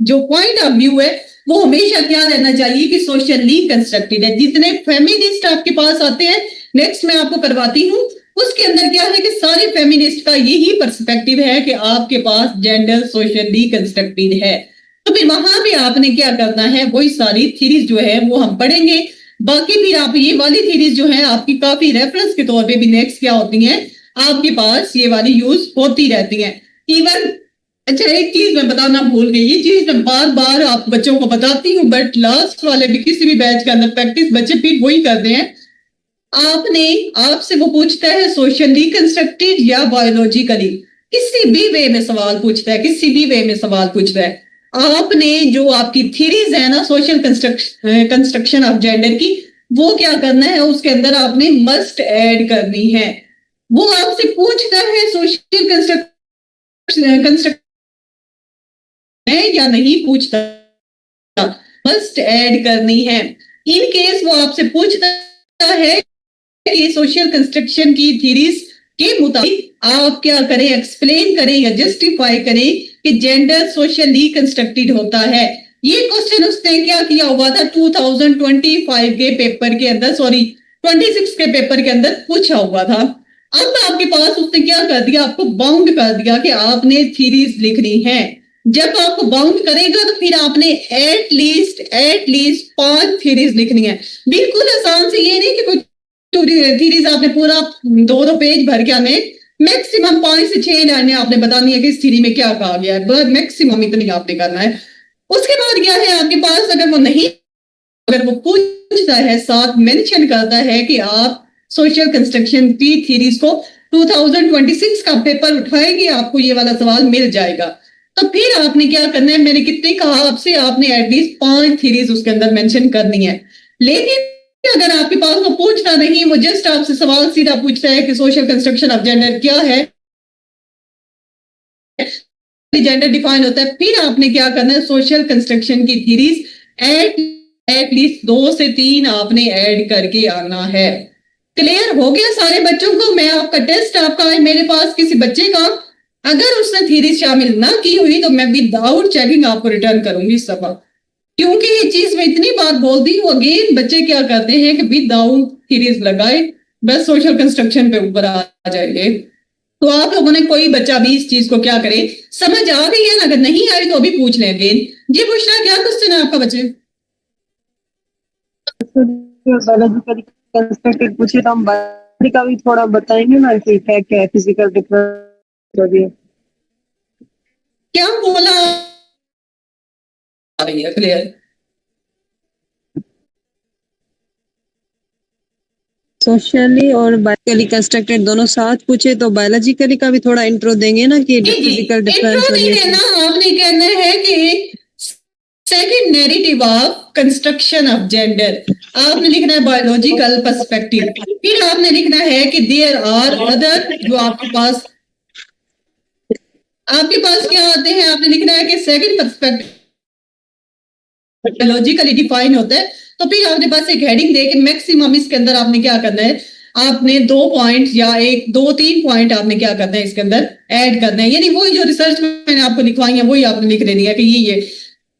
जो पॉइंट ऑफ व्यू है वो हमेशा क्या रहना चाहिए कि सोशली कंस्ट्रक्टेड है। जितने फेमिनिस्ट आपके पास आते हैं, नेक्स्ट मैं आपको करवाती हूँ, उसके अंदर क्या है कि सारे फेमिनिस्ट का यही पर्सपेक्टिव है कि आपके पास जेंडर सोशली कंस्ट्रक्टेड है। तो फिर वहां पे आपने क्या करना है, वही सारी थ्योरीज जो है वो हम पढ़ेंगे। बाकी फिर आप ये वाली थ्योरीज जो है आपकी काफी रेफरेंस के तौर पे भी नेक्स्ट क्या होती हैं आपके पास ये वाली यूज होती रहती हैं। इवन अच्छा एक चीज मैं बताना भूल गई, ये चीज मैं बार बार आप बच्चों को बताती हूँ, बट लास्ट वाले भी किसी भी बैच के अंदर प्रैक्टिस बच्चे फिर वही करते हैं। आपसे वो पूछता है सोशली कंस्ट्रक्टेड या बायोलॉजिकली, किसी भी वे में सवाल पूछता है, किसी भी वे में सवाल पूछता है। आपने जो आपकी थ्योरीज है ना सोशल कंस्ट्रक्शन ऑफ जेंडर की, वो क्या करना है उसके अंदर आपने मस्ट ऐड करनी है। वो आपसे पूछता है सोशल कंस्ट्रक्शन है या नहीं पूछता, मस्ट ऐड करनी है। इन केस वो आपसे पूछता है कि सोशल कंस्ट्रक्शन की थ्योरीज के मुताबिक आप क्या करें, एक्सप्लेन करें या जस्टिफाई करें कि जेंडर सोशली कंस्ट्रक्टेड होता है। ये क्वेश्चन उसने क्या किया हुआ था 2025 के पेपर के अंदर, सॉरी 26 के पेपर के अंदर पूछा हुआ था। अब आपके पास उसने क्या कर दिया, आपको बाउंड कर दिया कि आपने थ्योरीज लिखनी है। जब आपको बाउंड करेगा तो फिर आपने एटलीस्ट 5 थ्योरीज लिखनी है। बिल्कुल आसान से, ये नहीं कि कोई थ्योरीज आपने पूरा 2 पेज भर के आने, मैक्सिमम 5 से 6 लाइनें आपने बतानी है कि इस थ्योरी में क्या कहा गया है, बस मैक्सिमम इतनी आपने करना है। उसके बाद क्या है आपके पास, अगर वो पूछता है साथ मेंशन करता है कि आप सोशल कंस्ट्रक्शन की थ्योरीज को 2026 का पेपर उठाएंगे, आपको ये वाला सवाल मिल जाएगा। तो फिर आपने क्या करना है, मैंने कितने कहा आपसे, आपने एटलीस्ट 5 थ्योरीज उसके अंदर मेंशन करनी है। लेकिन अगर आपके पास वो पूछता नहीं, वो जस्ट आपसे सवाल सीधा पूछता है कि सोशल कंस्ट्रक्शन ऑफ जेंडर क्या है, जेंडर डिफाइन होता है, फिर आपने क्या करना है सोशल कंस्ट्रक्शन की थ्योरीज एटलीस्ट 2 से 3 आपने ऐड करके आना है। क्लियर हो गया सारे बच्चों को? मैं आपका टेस्ट आपका है मेरे पास किसी बच्चे का, अगर उसने थ्योरी शामिल ना की हुई तो मैं विदाउट चेकिंग आपको रिटर्न करूंगी सबक, क्योंकि ये चीज मैं इतनी बार बोलती हूँ। अगेन बच्चे क्या करते हैं कि विदाउट थ्योरीज लगाए बस सोशल कंस्ट्रक्शन पे ऊपर आ जाएंगे। तो आप लोगों ने कोई बच्चा भी इस चीज को क्या करे, समझ आ गई है ना? अगर नहीं आई तो अभी पूछ लें अगेन। जी बुशरा क्या क्वेश्चन है आपका बच्चे? कंस्ट्रक्टेड पूछे तो हम बायोलॉजी का भी थोड़ा बताएंगे ना कि क्या है फिजिकल डिफरेंस। क्या बोला? क्लियर? सोशली और बायोलॉजिकली कंस्ट्रक्टेड दोनों साथ पूछे तो बायोलॉजिकली का भी थोड़ा इंट्रो देंगे ना कि फिजिकल डिफरेंस। इंट्रो नहीं देना, आपने कहना है कि second narrative of construction of gender, आपने लिखना है बायोलॉजिकल पर्सपेक्टिव। फिर आपने लिखना है कि देयर आर अदर, जो आपके पास क्या आते हैं, आपने लिखना है कि सेकंड पर्सपेक्टिव बायोलॉजिकली डिफाइन होता है। तो फिर आपके पास एक हेडिंग दे के मैक्सिमम इसके अंदर आपने क्या करना है, आपने 2 पॉइंट या 2-3 पॉइंट आपने क्या करना है इसके अंदर ऐड करना है। यानी वही जो रिसर्च मैंने आपको लिखवाई है वही आपने लिख देनी है कि ये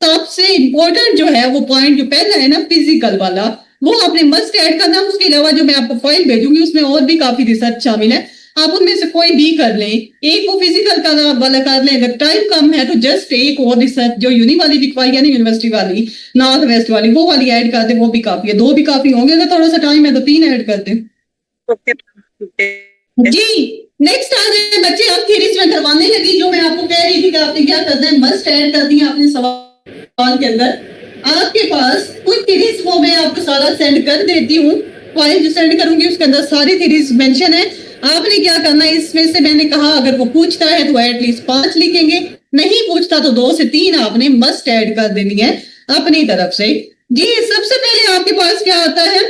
सबसे इंपॉर्टेंट जो है वो पॉइंट जो पहला है ना फिजिकल वाला, वो आपने मस्ट ऐड करना। उसके अलावा जो मैं आपको फाइल भेजूंगी उसमें और भी काफी रिसर्च शामिल है, आप उनमें से कोई भी कर लें, एक वो फिजिकल का वाला कर लें, अगर टाइम कम है तो जस्ट एक और रिसर्च जो यूनी वाली लिखवाई है ना, यूनिवर्सिटी वाली नॉर्थ वेस्ट वाली, वो वाली ऐड कर दें, वो भी काफी है। 2 भी काफी होंगे, अगर थोड़ा सा टाइम है तो 3 ऐड कर दें। जी नेक्स्ट आ गए बच्चे, आप थ्योरीज में करवाने लगी, जो मैं आपको कह रही थी कि आपने क्या करना है, मस्ट ऐड कर दिया आपने सवाल के अंदर। आपके पास कुछ थ्योरीज वो मैं आपको सारा सेंड कर देती हूँ, फाइल जो सेंड करूंगी उसके अंदर सारी थ्योरीज मेंशन है। आपने क्या करना है, इसमें से मैंने कहा अगर वो पूछता है तो एटलीस्ट 5 लिखेंगे, नहीं पूछता तो 2 से 3 आपने मस्ट ऐड कर देनी है अपनी तरफ से। जी सबसे पहले आपके पास क्या आता है,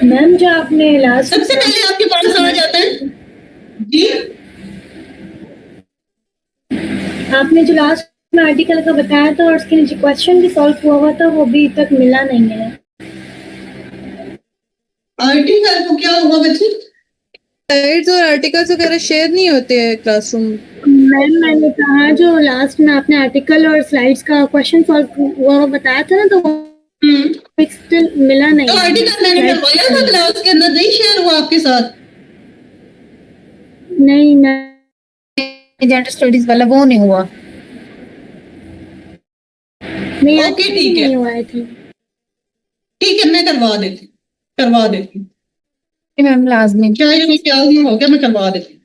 मैम जो आपने लास्ट सबसे पहले आपके पास आ जाता है जी, आपने जो लास्ट में आर्टिकल का बताया था और उसके नीचे क्वेश्चन भी सॉल्व हुआ था, वो अभी तक मिला नहीं है। आर्टिकल को क्या हुआ बच्चे, स्लाइड्स और आर्टिकल्स वगैरह शेयर नहीं होते हैं क्लासरूम। मैम मैंने कहा जो लास्ट में आपने आर्टिकल और स्लाइड्स का क्वेश्चन सॉल्व हुआ बताया था ना, तो स्टिल मिला नहीं। तो आर्टिकल मैंने करवाया था क्लास के अंदर, नहीं शेयर हुआ आपके साथ? नहीं ना, जेंडर स्टडीज वाला वो नहीं हुआ। नहीं ओके, ठीक है। नहीं हुआ थी। ठीक है मैं करवा देती हूँ, मैम लाजमी क्या ये क्या हो गया, मैं करवा देती हूँ।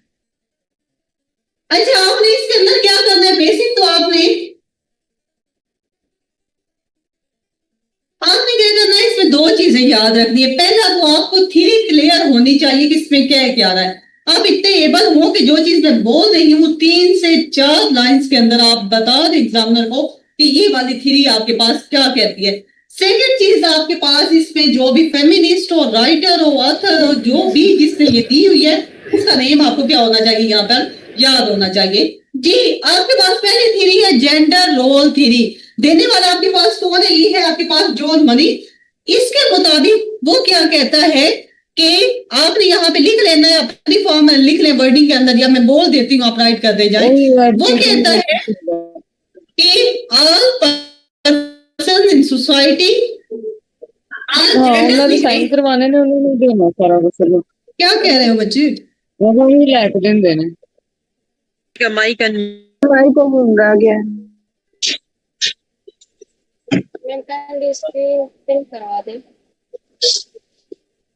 अच्छा आपने इसके अंदर क्या करना है, बेसिक तो आपने क्या करना है, इसमें 2 चीजें याद रखनी है। पहला तो आपको थ्योरी क्लियर होनी चाहिए कि इसमें क्या है क्या रहा है। आप इतने एबल हो कि जो चीज मैं बोल रही हूँ 3 से 4 लाइंस के अंदर आप बता दें एग्जामिनर को कि ये वाली थ्योरी आपके पास क्या कहती है। सेकंड चीज आपके पास इसमें जो भी फेमिनिस्ट हो, राइटर हो, ऑथर हो, जो भी जिसने ये दी हुई है उसका नेम आपको क्या होना चाहिए, यहाँ पर याद होना चाहिए। जी आपके पास पहली थ्योरी है जेंडर रोल थ्योरी, देने वाला आपके पास कौन है, ये है आपके पास जॉन मनी। इसके मुताबिक वो क्या कहता है कि आपने यहाँ पे लिख लेना है, अपनी फॉर्म में लिख लें वर्डिंग के अंदर, या मैं बोल देती हूँ आप राइट कर दे जाए। वो कहता है कि all person in society sign करवाने ने उन्होंने देना सारा कुछ। क्या कह रहे हो बच्चे, वो ही लेट देंगे ने कमाई को होगा गया।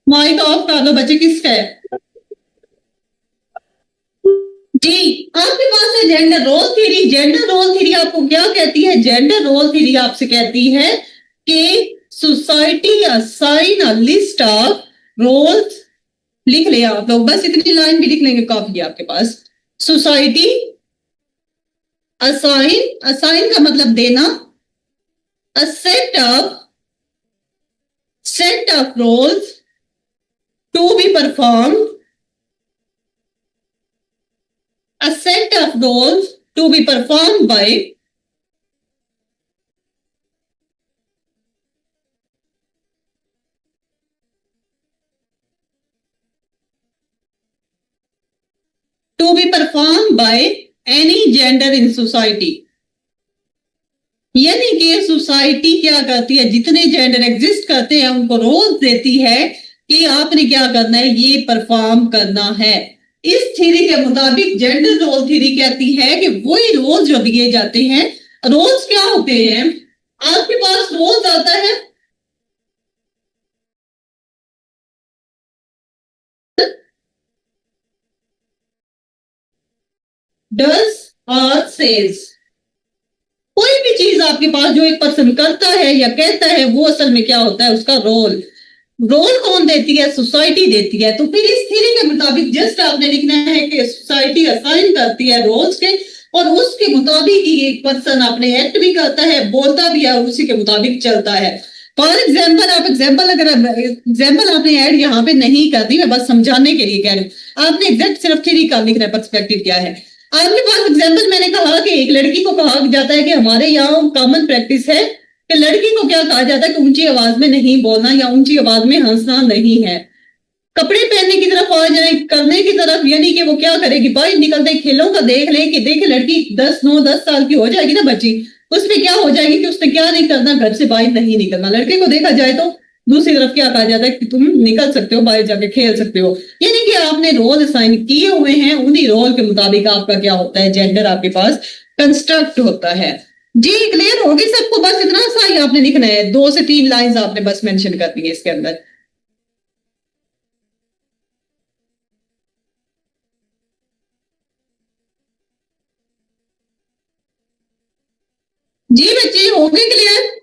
माइक ऑफ कर दो बच्चे, किसका है? जी आपके पास है gender role theory. Gender role theory आपको क्या कहती है, जेंडर रोल थ्योरी आपसे कहती है कि society assign a list of roles, लिख ले आप लोग, बस इतनी लाइन भी लिख लेंगे काफी है आपके पास। सोसाइटी असाइन का मतलब देना, a set of roles to be performed, a set of roles to be performed by any gender in society। यानी कि सोसाइटी क्या करती है, जितने जेंडर एग्जिस्ट करते हैं उनको रोल्स देती है कि आपने क्या करना है, ये परफॉर्म करना है। इस थ्योरी के मुताबिक जेंडर रोल थ्योरी कहती है कि वही रोल्स जो दिए जाते हैं, रोल्स क्या होते हैं, आपके पास रोल्स आता है डज और सेज। कोई भी चीज आपके पास जो एक पर्सन करता है या कहता है, वो असल में क्या होता है, उसका रोल कौन देती है, सोसाइटी देती है। तो फिर इस थ्योरी के मुताबिक जस्ट आपने लिखना है कि सोसाइटी असाइन करती है रोल्स के, और उसके मुताबिक ही एक पर्सन अपने एक्ट भी करता है, बोलता भी है और उसी के मुताबिक चलता है। फॉर एग्जाम्पल आप एग्जाम्पल आपने ऐड यहाँ पे नहीं करनी, मैं बस समझाने के लिए कह रही हूँ। आपने एग्जैक्ट सिर्फ थ्योरी का लिखना है, पर्सपेक्टिव क्या है आपके पास। एग्जाम्पल मैंने कहा कि एक लड़की को कहा जाता है कि हमारे यहाँ कॉमन प्रैक्टिस है कि लड़की को क्या कहा जाता है कि ऊंची आवाज में नहीं बोलना या ऊंची आवाज में हंसना नहीं है। कपड़े पहनने की तरफ आ जाए, करने की तरफ, यानी कि वो क्या करेगी, बाहर निकलते खेलों का देख ले कि देखे लड़की 10 साल की हो जाएगी ना बच्ची, उसमें क्या हो जाएगी कि उसने क्या नहीं करना, घर से बाहर नहीं निकलना। लड़के को देखा जाए तो दूसरी तरफ क्या कहा जाता है कि तुम निकल सकते हो, बाहर जाके खेल सकते हो, यानी कि आपने रोल असाइन किए हुए हैं, उन्हीं रोल के मुताबिक आपका क्या होता है, जेंडर आपके पास कंस्ट्रक्ट होता है। जी क्लियर होगी सबको? बस इतना सा ही आपने लिखना है, 2 से 3 लाइंस आपने बस मेंशन करनी है इसके अंदर। जी बच्चे हो गए क्लियर?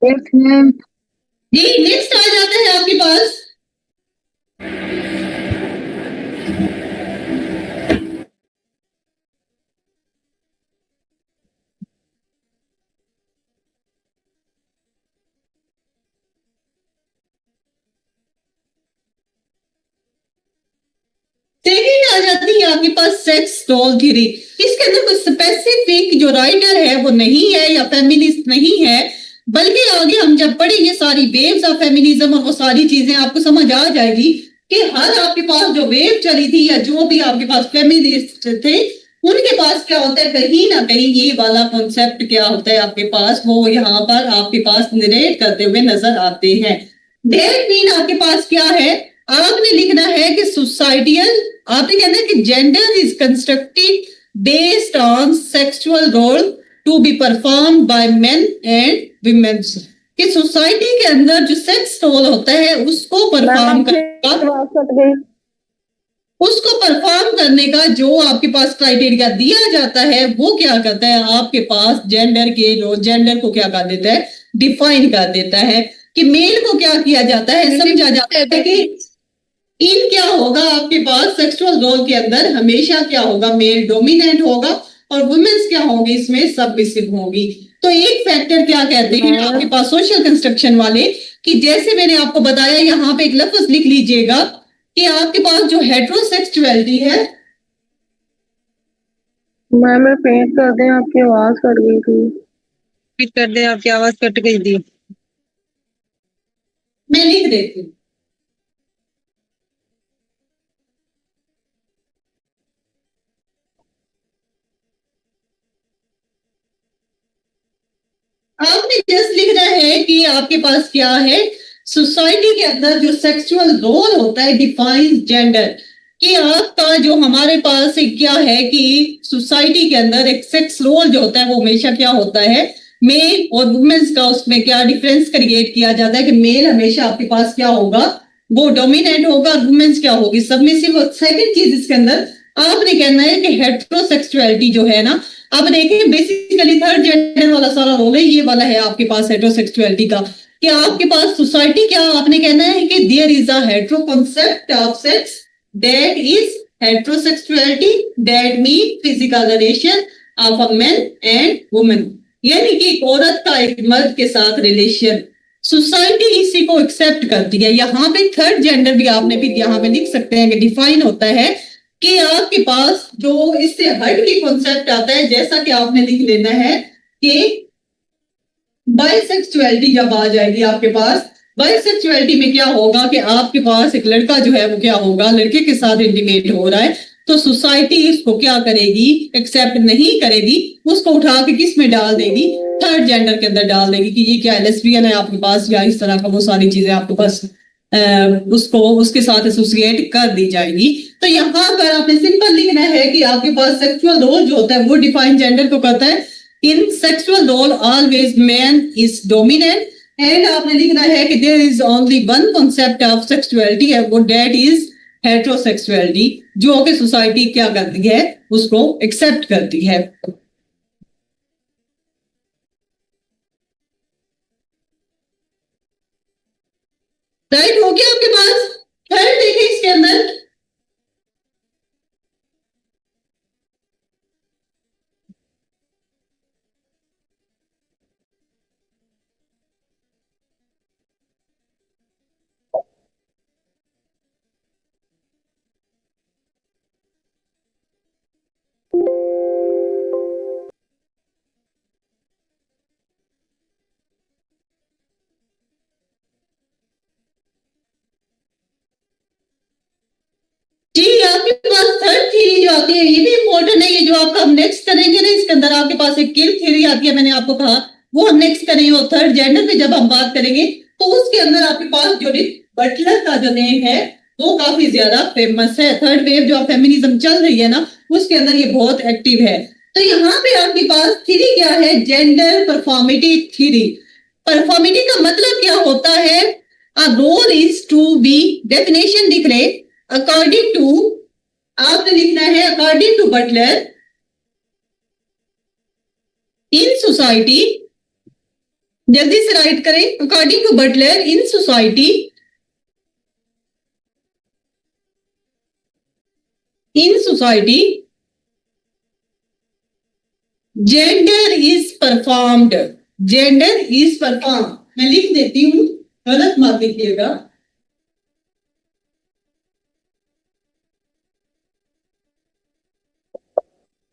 जी नेक्स्ट आ जाते हैं आपके पास सेकंड आ जाती है आपके पास सेक्स रोल थ्योरी। इसके अंदर कोई स्पेसिफिक जो राइटर है वो नहीं है या फेमिनिस्ट नहीं है, बल्कि आगे हम जब पढ़ेंगे सारी वेव्स ऑफ फेमिनिज्म और वो सारी चीजें आपको समझ आ जाएगी कि हर आपके पास जो वेव चली थी या जो भी आपके पास फेमिनिस्ट थे उनके पास क्या होता है, कहीं ना कहीं ये वाला कॉन्सेप्ट क्या होता है आपके पास, वो यहाँ पर आपके पास नरेट करते हुए नजर आते हैं। दैट मीन आपके पास क्या है, आपने लिखना है कि सोसाइटियल, आपने कहना है कि gender is constructed based on sexual role to be perform by men and womens, कि सोसाइटी के अंदर जो सेक्स रोल होता है उसको परफॉर्म करने उसको परफॉर्म करने का जो आपके पास क्राइटेरिया दिया जाता है वो क्या करता है, आपके पास जेंडर के जेंडर को क्या कर देता है, डिफाइन कर देता है, कि मेल को क्या किया जाता है, समझा जाता है कि इन क्या होगा आपके पास सेक्सुअल रोल के अंदर हमेशा क्या होगा, मेल डोमिनेंट होगा और वुमेन्स क्या होंगी इसमें सबमिसिव होंगी। तो एक फैक्टर क्या कहते हैं आपके पास सोशल कंस्ट्रक्शन वाले, कि जैसे मैंने आपको बताया यहाँ पे एक लफ्ज लिख लीजिएगा कि आपके पास जो हेट्रोसेक्सुअलिटी है, मैम रिपीट कर दें, आपकी आवाज कट गई थी। रिपीट कर दे, आपकी आवाज कट गई थी। मैं लिख देती हूँ। आपने जस्ट लिखना है कि आपके पास क्या है, सोसाइटी के अंदर जो सेक्सुअल रोल होता है डिफाइन जेंडर, कि आपका जो हमारे पास एक क्या है कि सोसाइटी के अंदर एक सेक्स रोल जो होता है वो हमेशा क्या होता है, मेल और वुमेन्स का उसमें क्या डिफरेंस क्रिएट किया जाता है कि मेल हमेशा आपके पास क्या होगा, वो डोमिनेट होगा और वुमेन्स क्या होगी, सबमिसिव। और सेकंड चीज इसके अंदर आपने कहना है कि हेट्रोसेक्सुअलिटी जो है ना, अब देखिए बेसिकली थर्ड जेंडर वाला सारा रोल है, ये वाला है आपके पास हेट्रोसेक्सुअलिटी का, कि आपके पास सोसाइटी क्या आपने कहना है कि there is a hetero concept of sex, that is heterosexuality, that mean physical relation of a man and woman, यानी कि एक औरत का एक मर्द के साथ रिलेशन, सोसाइटी इसी को एक्सेप्ट करती है। यहाँ पे थर्ड जेंडर भी आपने भी यहाँ पे लिख सकते हैं कि डिफाइन होता है कि आपके पास जो इससे हट के कॉन्सेप्ट आता है, जैसा कि आपने लिख लेना है कि बाइसेक्सुअलिटी जब आ जाएगी आपके पास, बाइसेक्सुअलिटी में क्या होगा कि आपके पास एक लड़का जो है वो क्या होगा, लड़के के साथ इंटीमेट हो रहा है, तो सोसाइटी इसको क्या करेगी, एक्सेप्ट नहीं करेगी, उसको उठा के किस में डाल देगी, थर्ड जेंडर के अंदर डाल देगी कि ये क्या लेस्बियन है आपके पास या इस तरह का, वो सारी चीजें आपके पास उसको उसके साथ एसोसिएट कर दी जाएगी। तो यहाँ पर आपने सिंपल लिखना है कि आपके पास सेक्सुअल रोल जो होता है वो डिफाइन जेंडर को करता है, in sexual role always man is dominant, and आपने लिखना है कि there is only one concept of sexuality है, वो डेट इज हेट्रोसेक्सुअलिटी, जो कि सोसाइटी क्या करती है उसको एक्सेप्ट करती है। राइट हो गया आपके पास? थर्ड देखें इसके अंदर, आती है ये भी इम्पोर्टेंट है, ये जो आपका हम नेक्स्ट करेंगे ना, इसके अंदर आपके पास एक किल थ्योरी आती है, मैंने आपको कहा वो हम नेक्स्ट करेंगे। और थर्ड जेंडर पे जब हम बात करेंगे तो उसके अंदर आपके पास जुडिथ बटलर का जो नेम है वो काफी ज्यादा फेमस है। थर्ड वेव जो फेमिनिज्म चल रही है ना, उसके अंदर ये बहुत एक्टिव है। तो यहाँ पे आपके पास थ्योरी क्या है, जेंडर परफॉर्मेटिव थ्योरी। परफॉर्मेटिव का मतलब क्या होता है, a role is to be, definition लिख रहे, अकॉर्डिंग टू, आपने लिखना है according to Butler in society, जल्दी से राइट करें, according to Butler in society, in society gender is performed, gender is perform. मैं लिख देती हूं, गलत मत लिखिएगा।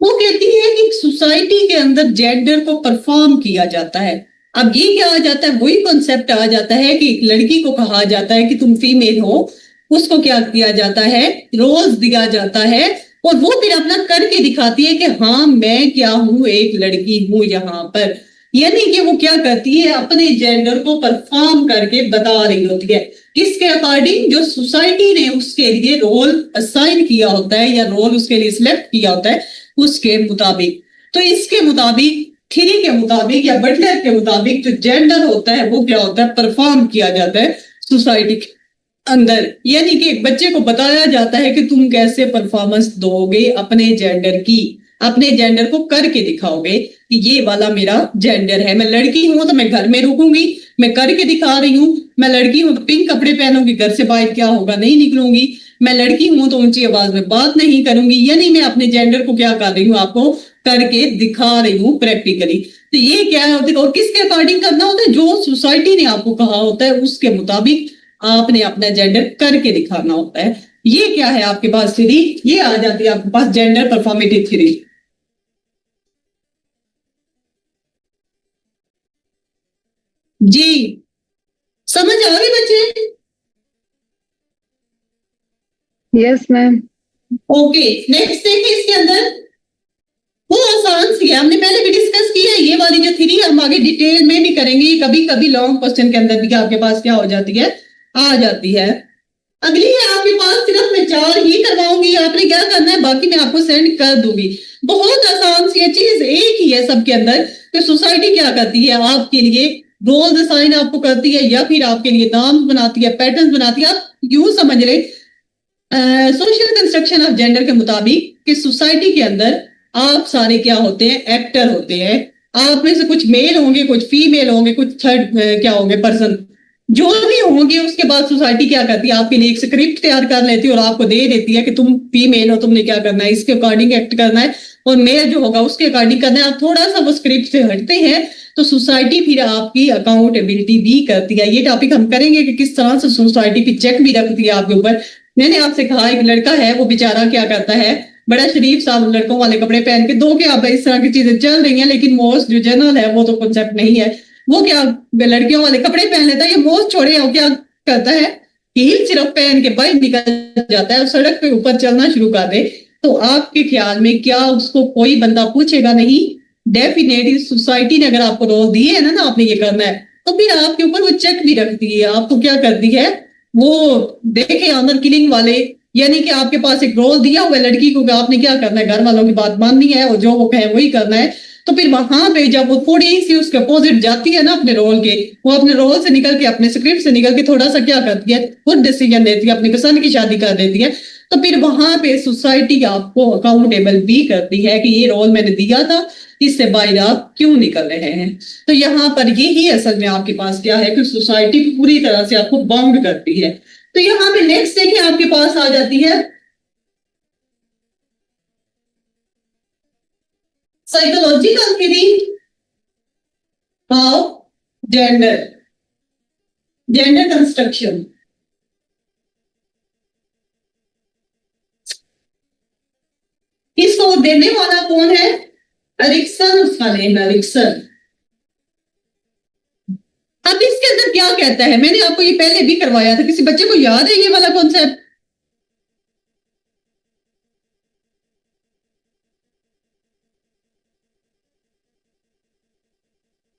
वो कहती है कि सोसाइटी के अंदर जेंडर को परफॉर्म किया जाता है। अब ये क्या आ जाता है, वही कॉन्सेप्ट आ जाता है कि एक लड़की को कहा जाता है कि तुम फीमेल हो, उसको क्या किया जाता है, रोल्स दिया जाता है, और वो फिर अपना करके दिखाती है कि हाँ मैं क्या हूं, एक लड़की हूं यहाँ पर। यानी कि वो क्या करती है, अपने जेंडर को परफॉर्म करके बता रही होती है। किसके अकॉर्डिंग, जो सोसाइटी ने उसके लिए रोल असाइन किया होता है या रोल उसके लिए सिलेक्ट किया होता है उसके मुताबिक। तो इसके मुताबिक, थ्योरी के मुताबिक या बटलर के मुताबिक, जो जेंडर होता है वो क्या होता है, परफॉर्म किया जाता है सोसाइटी के अंदर। यानी कि एक बच्चे को बताया जाता है कि तुम कैसे परफॉर्मेंस दोगे अपने जेंडर की, अपने जेंडर को करके दिखाओगे कि ये वाला मेरा जेंडर है। मैं लड़की हूं तो मैं घर में रुकूंगी, मैं करके दिखा रही हूं। मैं लड़की हूं तो पिंक कपड़े पहनूंगी, घर से बाहर क्या होगा नहीं निकलूंगी। मैं लड़की हूं तो ऊंची आवाज में बात नहीं करूंगी। यानी मैं अपने जेंडर को क्या कर रही हूँ, आपको करके दिखा रही हूँ प्रैक्टिकली। तो ये क्या होता है, और किसके अकॉर्डिंग करना होता है, जो सोसाइटी ने आपको कहा होता है उसके मुताबिक आपने अपना जेंडर करके दिखाना होता है। ये क्या है आपके पास थ्योरी, ये आ जाती है आपके पास जेंडर परफॉर्मेटिव थ्योरी। जी समझ आ गई बच्चे? Yes ma'am. ओके, नेक्स्ट देखिए इसके अंदर, वो आसान सी है, हमने पहले भी डिस्कस की है। ये वाली जो थ्योरी हम आगे डिटेल में भी करेंगे, कभी कभी लॉन्ग क्वेश्चन के अंदर भी आपके पास क्या हो जाती है, आ जाती है। अगली है आपके पास, सिर्फ मैं 4 ही करवाऊंगी, आपने क्या करना है बाकी मैं आपको सेंड कर दूंगी। बहुत आसान सी है, चीज एक ही है सबके अंदर। तो सोसाइटी क्या करती है, आपके लिए रोल असाइन आपको करती है, या फिर आपके लिए नाम बनाती है, पैटर्न बनाती है। आप यूं समझ ले, सोशल कंस्ट्रक्शन ऑफ जेंडर के मुताबिक कि सोसाइटी के अंदर आप सारे क्या होते हैं, एक्टर होते हैं। आप में से कुछ मेल होंगे, कुछ फीमेल होंगे, कुछ थर्ड क्या होंगे पर्सन, जो भी होंगे। उसके बाद सोसाइटी क्या करती है, आपके लिए एक स्क्रिप्ट तैयार कर लेती है और आपको दे देती है कि तुम फीमेल हो, तुमने क्या करना है, इसके अकॉर्डिंग एक्ट करना है, और मेल जो होगा उसके अकॉर्डिंग करना है। आप थोड़ा सा वो स्क्रिप्ट से हटते हैं तो सोसाइटी फिर आपकी अकाउंटेबिलिटी भी करती है। ये टॉपिक हम करेंगे कि किस तरह से सोसाइटी भी चेक भी रखती है आपके ऊपर। मैंने आपसे कहा एक लड़का है, वो बेचारा क्या करता है, बड़ा शरीफ साहब लड़कों वाले कपड़े पहन के, दो क्या इस तरह की चीजें चल रही हैं, लेकिन मोस्ट जो जनरल है वो तो कॉन्सेप्ट नहीं है। वो क्या लड़कियों वाले कपड़े पहन लेता है, ये मोस्ट छोड़े, वो क्या करता है, हील सिर्फ पहन के बाहर निकल जाता है और सड़क पे ऊपर चलना शुरू कर दे। तो आपके ख्याल में क्या उसको कोई बंदा पूछेगा नहीं? डेफिनेटली सोसाइटी ने अगर आपको रोल दिए है ना आपने ये करना है, तो फिर आपके ऊपर वो चेक भी रखती है। आपको क्या करती है, वो देखे ऑनर किलिंग वाले, यानी कि आपके पास एक रोल दिया हुआ है लड़की को, आपने क्या करना है, घर वालों की बात माननी है और जो वो कहे वही करना है। तो फिर वहां पे जब वो थोड़ी सी उसके अपोजिट जाती है ना अपने रोल के, वो अपने रोल से निकल के, अपने स्क्रिप्ट से निकल के थोड़ा सा क्या करती है, खुद डिसीजन देती है, अपनी पसंद की शादी कर देती है। तो फिर वहां पे सोसाइटी आपको अकाउंटेबल भी करती है कि ये रोल मैंने दिया था, इससे बाहर आप क्यों निकल रहे हैं। तो यहाँ पर यही असल में आपके पास क्या है कि सोसाइटी पूरी तरह से आपको बाउंड करती है। तो यहाँ पे नेक्स्ट देखिए आपके पास आ जाती है psychological theory of gender, gender construction. इसको देने वाला कौन है, एरिक्सन, उसका नेम है एरिक्सन। अब इसके अंदर क्या कहता है, मैंने आपको ये पहले भी करवाया था, किसी बच्चे को याद है ये वाला कॉन्सेप्ट?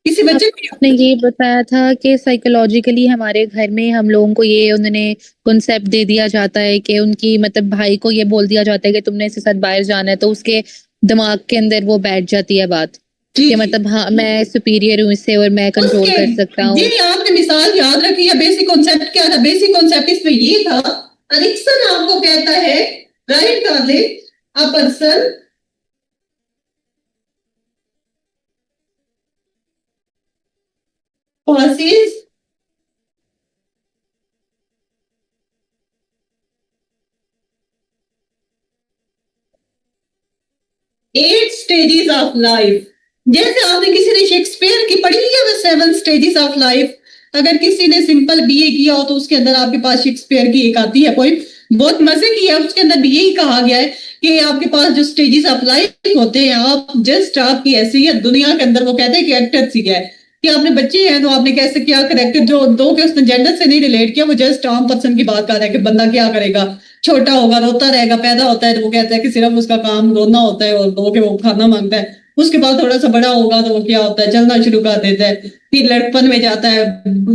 किसी बच्चे को आपने ये बताया था कि साइकोलॉजिकली हमारे घर में हम लोगों को ये उन्होंने कॉन्सेप्ट दे दिया जाता है कि उनकी मतलब भाई को ये बोल दिया जाता है कि तुमने इसके साथ बाहर जाना है, तो उसके दिमाग के अंदर वो बैठ जाती है बात कि मतलब हाँ मैं सुपीरियर हूँ इससे और मैं कंट्रोल कर सकता हूँ। जी आपने मिसाल याद रखी है। बेसिक कॉन्सेप्ट क्या था? बेसिक कॉन्सेप्ट इसमें ये था, एरिक्सन आपको कहता है, राइट कर दे, a person possesses eight stages of life. जैसे आपने किसी ने शेक्सपियर की पढ़ी है वो 7 स्टेजेस ऑफ लाइफ। अगर किसी ने सिंपल बीए किया हो तो उसके अंदर आपके पास शेक्सपियर की एक आती है पोइम, बहुत मजे की है। उसके अंदर भी यही कहा गया है कि आपके पास जो स्टेजेस ऑफ लाइफ होते हैं, आप जस्ट आपकी हैसियत दुनिया के अंदर, वो कहते हैं कि एक्टर सी है कि आपने बच्चे हैं तो आपने कैसे क्या करेक्टर जो दो के उसने जेंडर से नहीं रिलेट किया, वो जस्ट आम पर्सन की बात कर रहा है कि बंदा क्या करेगा, छोटा होगा रोता रहेगा, पैदा होता है तो वो कहता है कि सिर्फ उसका काम रोना होता है और रो के वो खाना मांगता है। उसके बाद थोड़ा सा बड़ा होगा तो वो क्या होता है, चलना शुरू कर देता है, फिर लड़कपन में जाता है,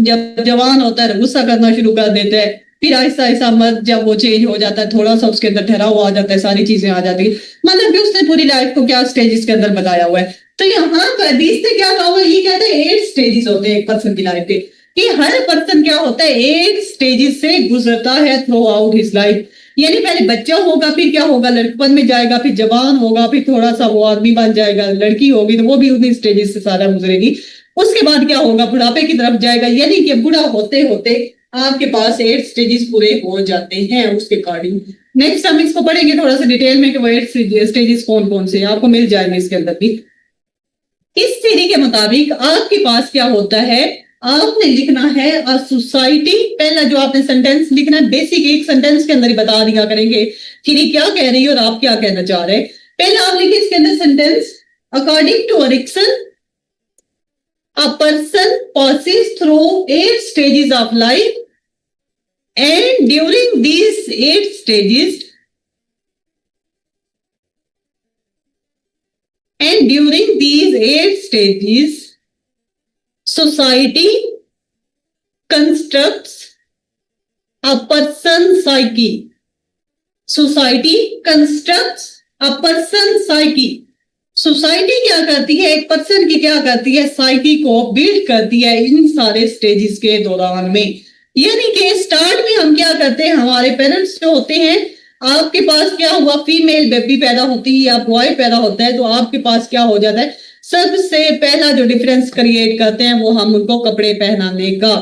जब जवान होता है गुस्सा करना शुरू कर देता है, फिर आहिस्ता आहिस्ता मर्द जब वो चेंज हो जाता है, थोड़ा सा उसके अंदर ठहराव आ जाता है, सारी चीजें आ जाती है। मतलब कि उसने पूरी लाइफ को क्या स्टेजेस के अंदर बताया हुआ है। तो यहाँ पर हदीस ने क्या कहा हुआ है, ये कहते हैं 8 स्टेजेस होते हैं एक पर्सन की लाइफ के, कि हर पर्सन क्या होता है 8 स्टेजेस से गुजरता है थ्रू आउट हिज लाइफ। यानी पहले बच्चा होगा, फिर क्या होगा, लड़कपन में जाएगा, फिर जवान होगा, फिर थोड़ा सा वो आदमी बन जाएगा, लड़की होगी तो वो भी उन्हीं स्टेजेस से सारा गुजरेगी। उसके बाद क्या होगा, बुढ़ापे की तरफ जाएगा, यानी कि बुढ़ा होते होते आपके पास 8 स्टेजेस पूरे हो जाते हैं उसके अकॉर्डिंग। नेक्स्ट हम इसको पढ़ेंगे थोड़ा सा डिटेल में कि वो 8 स्टेजेस कौन कौन से आपको मिल जाएंगे इसके अंदर भी। इस थ्योरी के मुताबिक आपके पास क्या होता है, आपने लिखना है अ सोसाइटी। पहला जो आपने सेंटेंस लिखना है, बेसिक एक सेंटेंस के अंदर ही बता दिया करेंगे थ्योरी क्या कह रही है और आप क्या कहना चाह रहे हैं। पहला आप लिखिए इसके अंदर sentence, according to Erikson a person passes through 8 stages of life and during these 8 stages society constructs a person's psyche. Society constructs a person's psyche. Society क्या करती है, एक पर्सन की क्या करती है, साइकी को बिल्ड करती है इन सारे स्टेजेस के दौरान में। यानी कि स्टार्ट में हम क्या करते हैं, हमारे पेरेंट्स जो होते हैं, आपके पास क्या हुआ, फीमेल बेबी पैदा होती है या बॉय पैदा होता है, तो आपके पास क्या हो जाता है, सबसे पहला जो डिफरेंस क्रिएट करते हैं वो हम उनको कपड़े पहनाने का।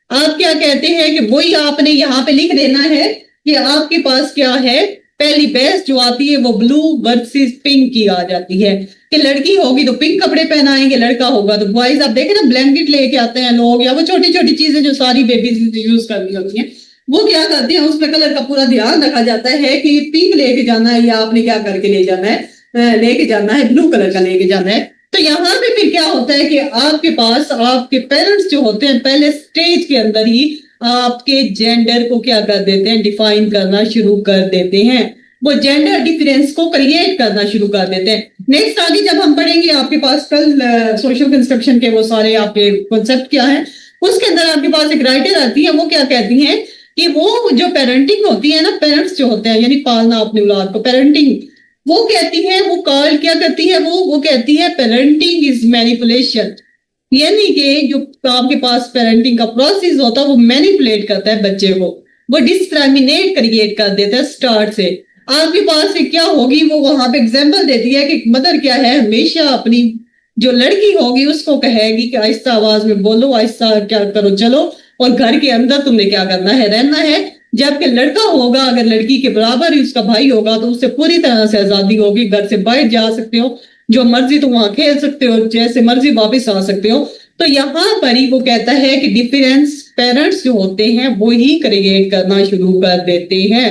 आप क्या कहते हैं कि वही आपने यहाँ पे लिख देना है कि आपके पास क्या है, पहली बेस्ट जो आती है वो ब्लू वर्सेस पिंक की आ जाती है कि लड़की होगी तो पिंक कपड़े पहनाएंगे, लड़का होगा तो बॉयज। आप देखें ना ब्लैंकेट लेके आते हैं लोग, या वो छोटी छोटी चीजें जो सारी बेबीज यूज करनी होती हैं, वो क्या करते हैं उसमें कलर का पूरा ध्यान रखा जाता है कि पिंक लेके जाना है या आपने क्या करके ले जाना है, लेके जाना है ब्लू कलर का लेके जाना है। तो यहाँ पे फिर क्या होता है कि आपके पास आपके पेरेंट्स जो होते हैं पहले स्टेज के अंदर ही आपके जेंडर को क्या कर देते हैं, डिफाइन करना शुरू कर देते हैं, वो जेंडर डिफरेंस को क्रिएट करना शुरू कर देते हैं। नेक्स्ट आगे जब हम पढ़ेंगे आपके पास कल सोशल कंस्ट्रक्शन के वो सारे आपके कॉन्सेप्ट क्या है, उसके अंदर आपके पास एक राइटर आती है, वो क्या कहती है कि वो जो पेरेंटिंग होती है ना, पेरेंट्स जो होते हैं यानी पालना अपने औलाद को, पेरेंटिंग, वो कहती है, वो कॉल क्या करती है, वो कहती है पेरेंटिंग इज मैनिपुलेशन। यानी कि जो आपके पास पेरेंटिंग का प्रोसेस होता है वो मैनिपुलेट करता है बच्चे को, वो डिस्क्रिमिनेट क्रिएट कर देता है स्टार्ट से। आपके पास क्या होगी, वो वहां पे एग्जाम्पल देती है कि मदर क्या है, हमेशा अपनी जो लड़की होगी उसको कहेगी कि आहिस्ता आवाज में बोलो, आहिस्ता क्या करो चलो, और घर के अंदर तुमने क्या करना है, रहना है। जबकि लड़का होगा, अगर लड़की के बराबर ही उसका भाई होगा तो उससे पूरी तरह से आजादी होगी, घर से बाहर जा सकते हो, जो मर्जी तुम वहां खेल सकते हो, जैसे मर्जी वापस आ सकते हो। तो यहाँ पर ही वो कहता है कि डिफरेंस पेरेंट्स जो होते हैं वो ही क्रिएट करना शुरू कर देते हैं।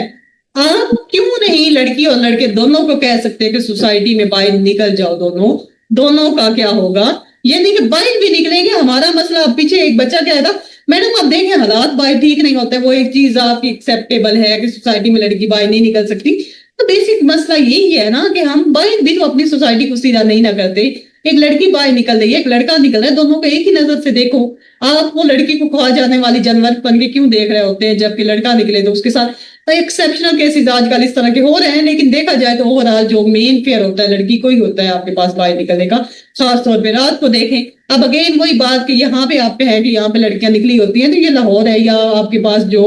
आप क्यों नहीं लड़की और लड़के दोनों को कह सकते कि सोसाइटी में बाहर निकल जाओ, दोनों का क्या होगा, यानी कि बाहर भी निकलेंगे। हमारा मसला, अब पीछे एक बच्चा क्या था, मैडम आप देखें हालात बाहर ठीक नहीं होते, वो एक चीज आपकी एक्सेप्टेबल है कि सोसाइटी में लड़की बाहर नहीं निकल सकती। तो बेसिक मसला यही है ना कि हम बाहर भी तो अपनी सोसाइटी को सीधा नहीं ना करते, एक लड़की बाहर निकल रही है, एक लड़का निकल रहा है, दोनों को एक ही नजर से देखो। आप वो लड़की को खा जाने वाली जानवर बन के क्यों देख रहे होते हैं, जबकि लड़का निकले तो उसके साथ एक्सेप्शनल केसेस आजकल इस तरह के हो रहे हैं। लेकिन देखा जाए तो ओवरऑल जो मेन फेयर होता है लड़की को ही होता है आपके पास बाहर निकलने का, खासतौर पर रात को देखें। अब अगेन वही बात कि यहाँ पे आप पे है कि यहाँ पे लड़कियां निकली होती हैं, तो ये लाहौर है या आपके पास जो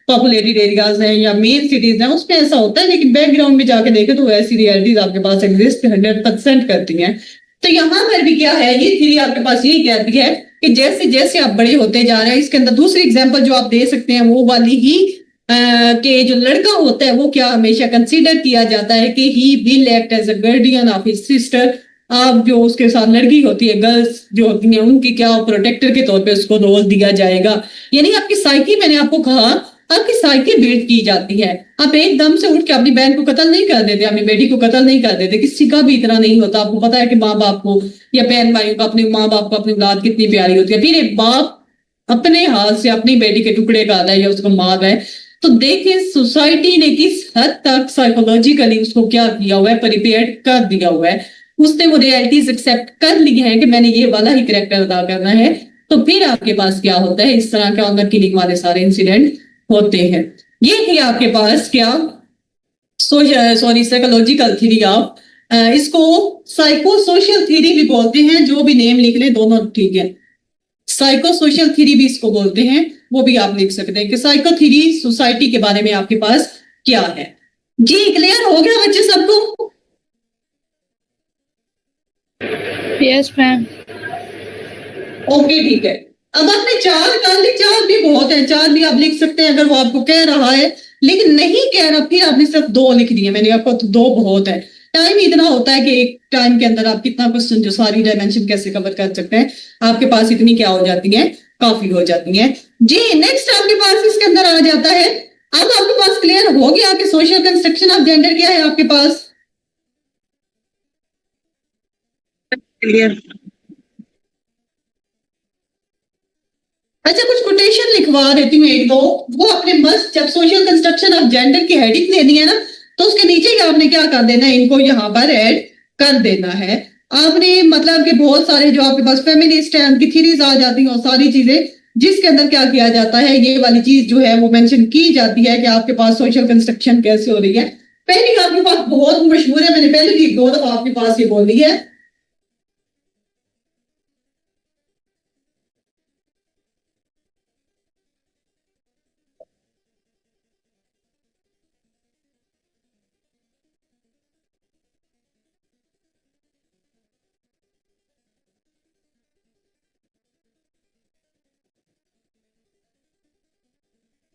पॉपुलेटेड एरियाज हैं या मेन सिटीज हैं उसमें ऐसा होता है, लेकिन बैकग्राउंड में जाके देखें तो ऐसी रियलिटीज आपके पास एग्जिस्ट 100% करती हैं। तो यहाँ पर भी क्या है, ये थ्योरी आपके पास यही कहती है कि जैसे जैसे आप बड़े होते जा रहे हैं, इसके अंदर दूसरी एग्जांपल जो आप दे सकते हैं वो वाली ही कि जो लड़का होता है वो क्या हमेशा कंसीडर किया जाता है कि he will act as a guardian of his sister. आप जो उसके साथ लड़की होती है, गर्ल्स जो होती हैं, उनकी क्या प्रोटेक्टर के तौर पे उसको रोल दिया जाएगा। यानी आपकी साइकी, मैंने आपको कहा आपकी साइकी बिल्ड की जाती है। आप एकदम से उठ के अपनी बहन को कत्ल नहीं कर देते, अपनी बेटी को कत्ल नहीं कर देते, किसी का भी इतना नहीं होता। आपको पता है कि माँ बाप को या बहन भाइयों को, अपने माँ बाप को अपनी औलाद कितनी प्यारी होती है। फिर एक बाप अपने हाथ से अपनी बेटी के टुकड़े कर रहा है या उसको मार रहा है, तो देखिए सोसाइटी ने किस हद तक साइकोलॉजिकली उसको क्या किया हुआ है, प्रिपेयर कर दिया हुआ है। उसने वो रियलिटीज एक्सेप्ट कर ली है कि मैंने ये वाला ही कैरेक्टर अदा करना है। तो फिर आपके पास क्या होता है, इस तरह के ऑनर किलिंग वाले सारे इंसिडेंट होते हैं। ये थी आपके पास क्या, सॉरी साइकोलॉजिकल थ्योरी ऑफ, इसको साइको सोशल थ्योरी भी बोलते हैं, जो भी नेम लिख लें दोनों ठीक है। साइको सोशल थ्योरी भी इसको बोलते हैं, वो भी आप लिख सकते हैं कि साइको थ्योरी सोसाइटी के बारे में आपके पास क्या है। जी क्लियर हो गया बच्चे सबको? Yes ma'am. ओके ठीक है। अब आपने चार कर ली, चार भी बहुत है, चार भी आप लिख सकते हैं अगर वो आपको कह रहा है, लेकिन नहीं कह रहा फिर आपने सिर्फ दो लिख दिए। मैंने आपको तो दो बहुत है। टाइम इतना होता है कि एक टाइम के अंदर आप कितना क्वेश्चन जो सारी डायमेंशन कैसे कवर कर सकते हैं, आपके पास इतनी क्या हो जाती है, काफी हो जाती है। जी नेक्स्ट आपके पास इसके अंदर आ जाता है। अब आपके पास क्लियर हो गया कि सोशल कंस्ट्रक्शन ऑफ जेंडर क्या है आपके पास? क्लियर। अच्छा कुछ कोटेशन लिखवा देती हूँ एक दो, वो अपने मस्त, जब सोशल कंस्ट्रक्शन ऑफ जेंडर की हेडिंग देनी है ना, तो उसके नीचे ही आपने क्या कर देना है, इनको यहाँ पर ऐड कर देना है आपने। मतलब कि बहुत सारे जो आपके पास फेमिनिस्ट है उनकी थ्योरीज आ जाती हैं और सारी चीजें, जिसके अंदर क्या किया जाता है, ये वाली चीज जो है वो मेंशन की जाती है कि आपके पास सोशल कंस्ट्रक्शन कैसे हो रही है। पहली आपके पास बहुत मशहूर है, मैंने पहले भी दो दफा आपके पास ये बोली है।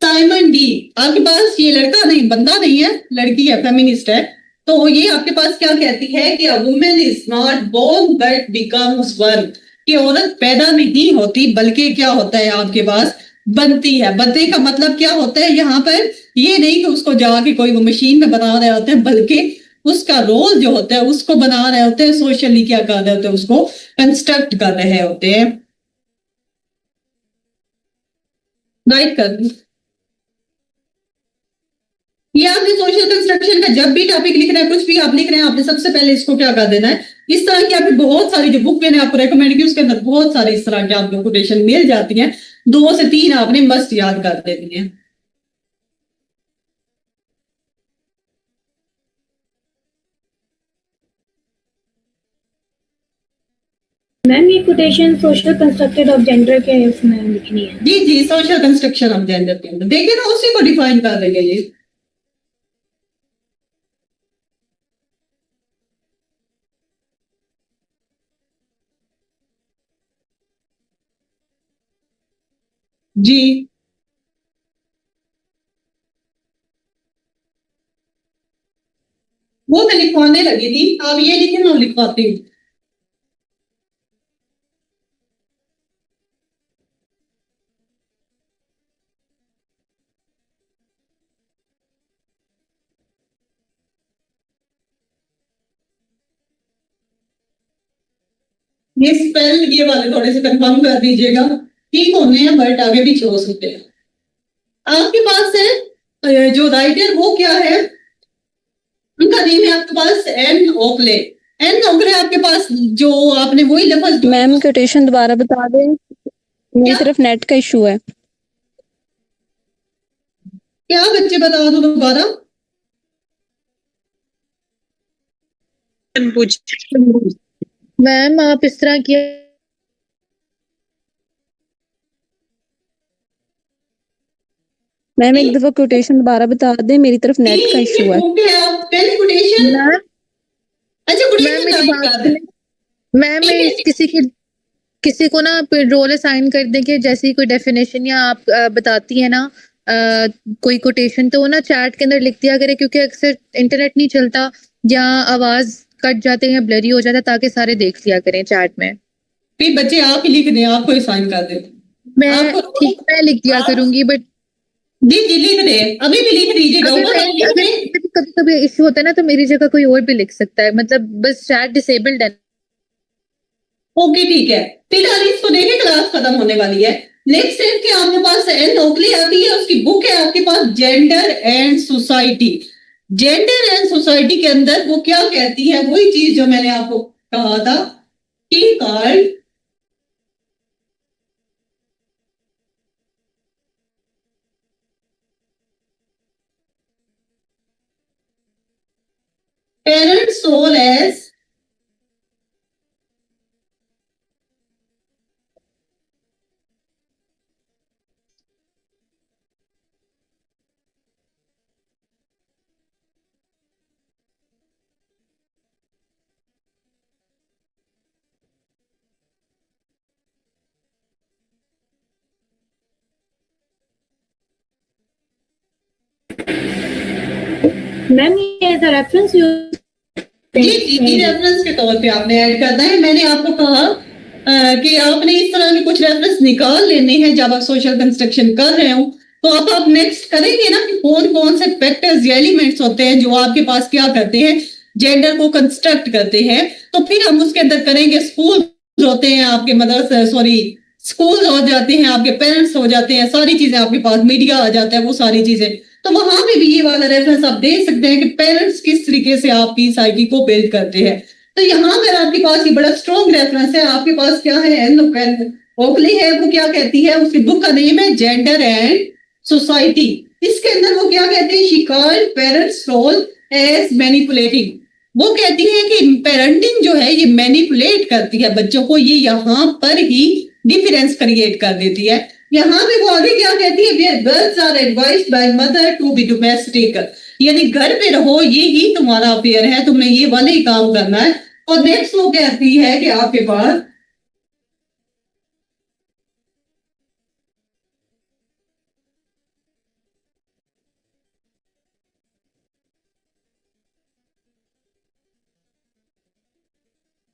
साइमन डी, आपके पास ये लड़का नहीं, बंदा नहीं है, लड़की है, फेमिनिस्ट है। तो ये आपके पास क्या कहती है कि a woman is not born but becomes one, कि औरत पैदा नहीं होती बल्कि क्या होता है आपके पास, बनती है। बनने का मतलब क्या होता है यहाँ पर, ये नहीं कि उसको जाके कोई वो मशीन में बना रहे होते हैं, बल्कि उसका रोल जो होता है उसको बना रहे होते हैं, सोशली क्या कर रहे होते हैं, उसको कंस्ट्रक्ट कर रहे होते हैं। गाइड कर, ये आपने सोशल कंस्ट्रक्शन का जब भी टॉपिक लिख रहे हैं, कुछ भी आप लिख रहे हैं, आपने सबसे पहले इसको क्या कर देना है, इस तरह की आपकी बहुत सारी जो बुक मैंने आपको रेकमेंड की उसके अंदर बहुत सारी इस तरह की आपको कोटेशन मिल जाती हैं, 2 से 3 आपने मस्ट याद कर देनी है। मैम ये quotation social constructed of gender के उसमें लिखनी है। जी जी, सोशल कंस्ट्रक्शन ऑफ जेंडर के अंदर देखिए ना, उसी को डिफाइन कर रही है ये। जी वो मैं लिखवाने लगी थी, आप ये लिखे ना, लिखवाती हूँ। ये स्पेल ये वाले थोड़े से कंफर्म कर दीजिएगा, ठीक होने हैं बट आगे भी हो सकते हैं। आपके पास है जो राइटर वो क्या है, उनका नेम है आपके पास एन ओकले। एन नौकरी आपके पास जो आपने वही लफ्ज मैम कोटेशन दोबारा बता दें, मेरी तरफ नेट का इशू है। क्या बच्चे बता दो दोबारा। मैम आप इस तरह किया मैम एक दफा कोटेशन दोबारा बता दें, मेरी तरफ नेट का इशू है। आप पेन कोटेशन मैम अच्छा मैम मेरी बात कोटेशन सुने। मैम मैं किसी को ना रोल असाइन कर दें कि जैसी कोई डेफिनेशन या आप बताती है ना कोई कोटेशन, तो वो ना चैट के अंदर लिख दिया करे, क्योंकि अक्सर इंटरनेट नहीं चलता या आवाज कट जाते हैं या ब्लरी हो जाता है, ताकि सारे देख लिया करें चैट में। फिर बच्चे आप ही लिख दें, आपको साइन कर दे। मैं ठीक मैं लिख दिया करूंगी, बट जी जी लिख दे, अभी भी लिख दीजिएगा। कभी कभी इश्यू होता है ना, तो मेरी जगह कोई और भी लिख सकता है, मतलब बस चैट डिसेबल्ड है। ओके ठीक है, फिलहाल इसको देखे क्लास खत्म होने वाली है। नेक्स्ट है कि आपके पास एन ओकली आती है, उसकी बुक है आपके पास gender and society. Gender and society के अंदर वो क्या कहती है, वही चीज जो मैंने आपको कहा था कि called parent soul as ma'am ये एज अ रेफरेंस यूज जी रेफरेंस के तौर पे आपने ऐड करना है। मैंने आपको कहा कि आपने इस तरह के कुछ रेफरेंस निकाल लेने हैं जब आप सोशल कंस्ट्रक्शन कर रहे हो। तो अब आप नेक्स्ट करेंगे ना कि कौन कौन से फैक्टर्स या एलिमेंट्स होते हैं जो आपके पास क्या करते हैं, जेंडर को कंस्ट्रक्ट करते हैं। तो फिर हम उसके अंदर करेंगे स्कूल होते हैं आपके मदरसे, सॉरी स्कूल हो जाते हैं, आपके पेरेंट्स हो जाते हैं, सारी चीजें आपके पास, मीडिया आ जाता है, वो सारी चीजें। तो वहां पे भी ये वाला रेफरेंस आप दे सकते हैं कि पेरेंट्स किस तरीके से आपकी साइकी को बिल्ड करते हैं। तो यहाँ पर आपके पास ये बड़ा स्ट्रॉन्ग रेफरेंस है। आपके पास क्या है, एन ओकली है, वो क्या कहती है, उसकी बुक का नेम है जेंडर एंड सोसाइटी। इसके अंदर वो क्या कहते हैं, she called parents role as manipulating. वो कहती है कि पेरेंटिंग जो है ये मैनिपुलेट करती है बच्चों को, ये यहाँ पर ही डिफरेंस क्रिएट कर देती है। यहाँ पे वो आगे क्या कहती है, where girls are advised by mother to be domestic, यानी घर पे रहो, ये ही तुम्हारा अफेयर है, तुमने ये वाले ही काम करना है। और नेक्स्ट वो कहती है कि आपके पास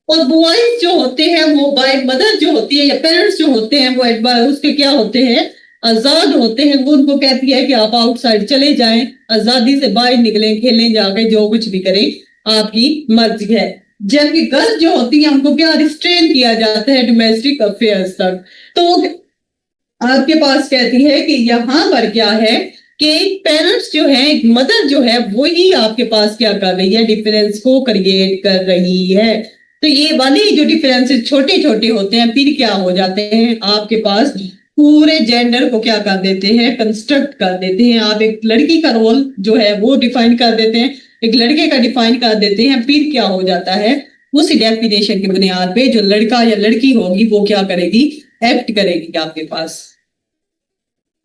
और बॉयज जो होते हैं वो बाय मदर जो होती है या पेरेंट्स जो होते हैं वो उसके क्या होते हैं, आजाद होते हैं। वो उनको कहती है कि आप आउटसाइड चले जाएं, आजादी से बाहर निकलें, खेलें जाके, जो कुछ भी करें आपकी मर्जी है। जबकि गर्ल्स जो होती हैं उनको क्या रिस्ट्रेन किया जाता है डोमेस्टिक अफेयर्स तक। तो आपके पास कहती है कि यहाँ पर क्या है कि पेरेंट्स जो है, मदर जो है, वो ही आपके पास क्या कर रही है, डिफरेंस को क्रिएट कर रही है। तो ये वाले जो डिफरेंसेस छोटे छोटे होते हैं फिर क्या हो जाते हैं, आपके पास पूरे जेंडर को क्या कर देते हैं, कंस्ट्रक्ट कर देते हैं। आप एक लड़की का रोल जो है वो डिफाइन कर देते हैं, एक लड़के का डिफाइन कर देते हैं, फिर क्या हो जाता है, उसी डेफिनेशन की बुनियाद पे जो लड़का या लड़की होगी वो क्या करेगी, एक्ट करेगी आपके पास।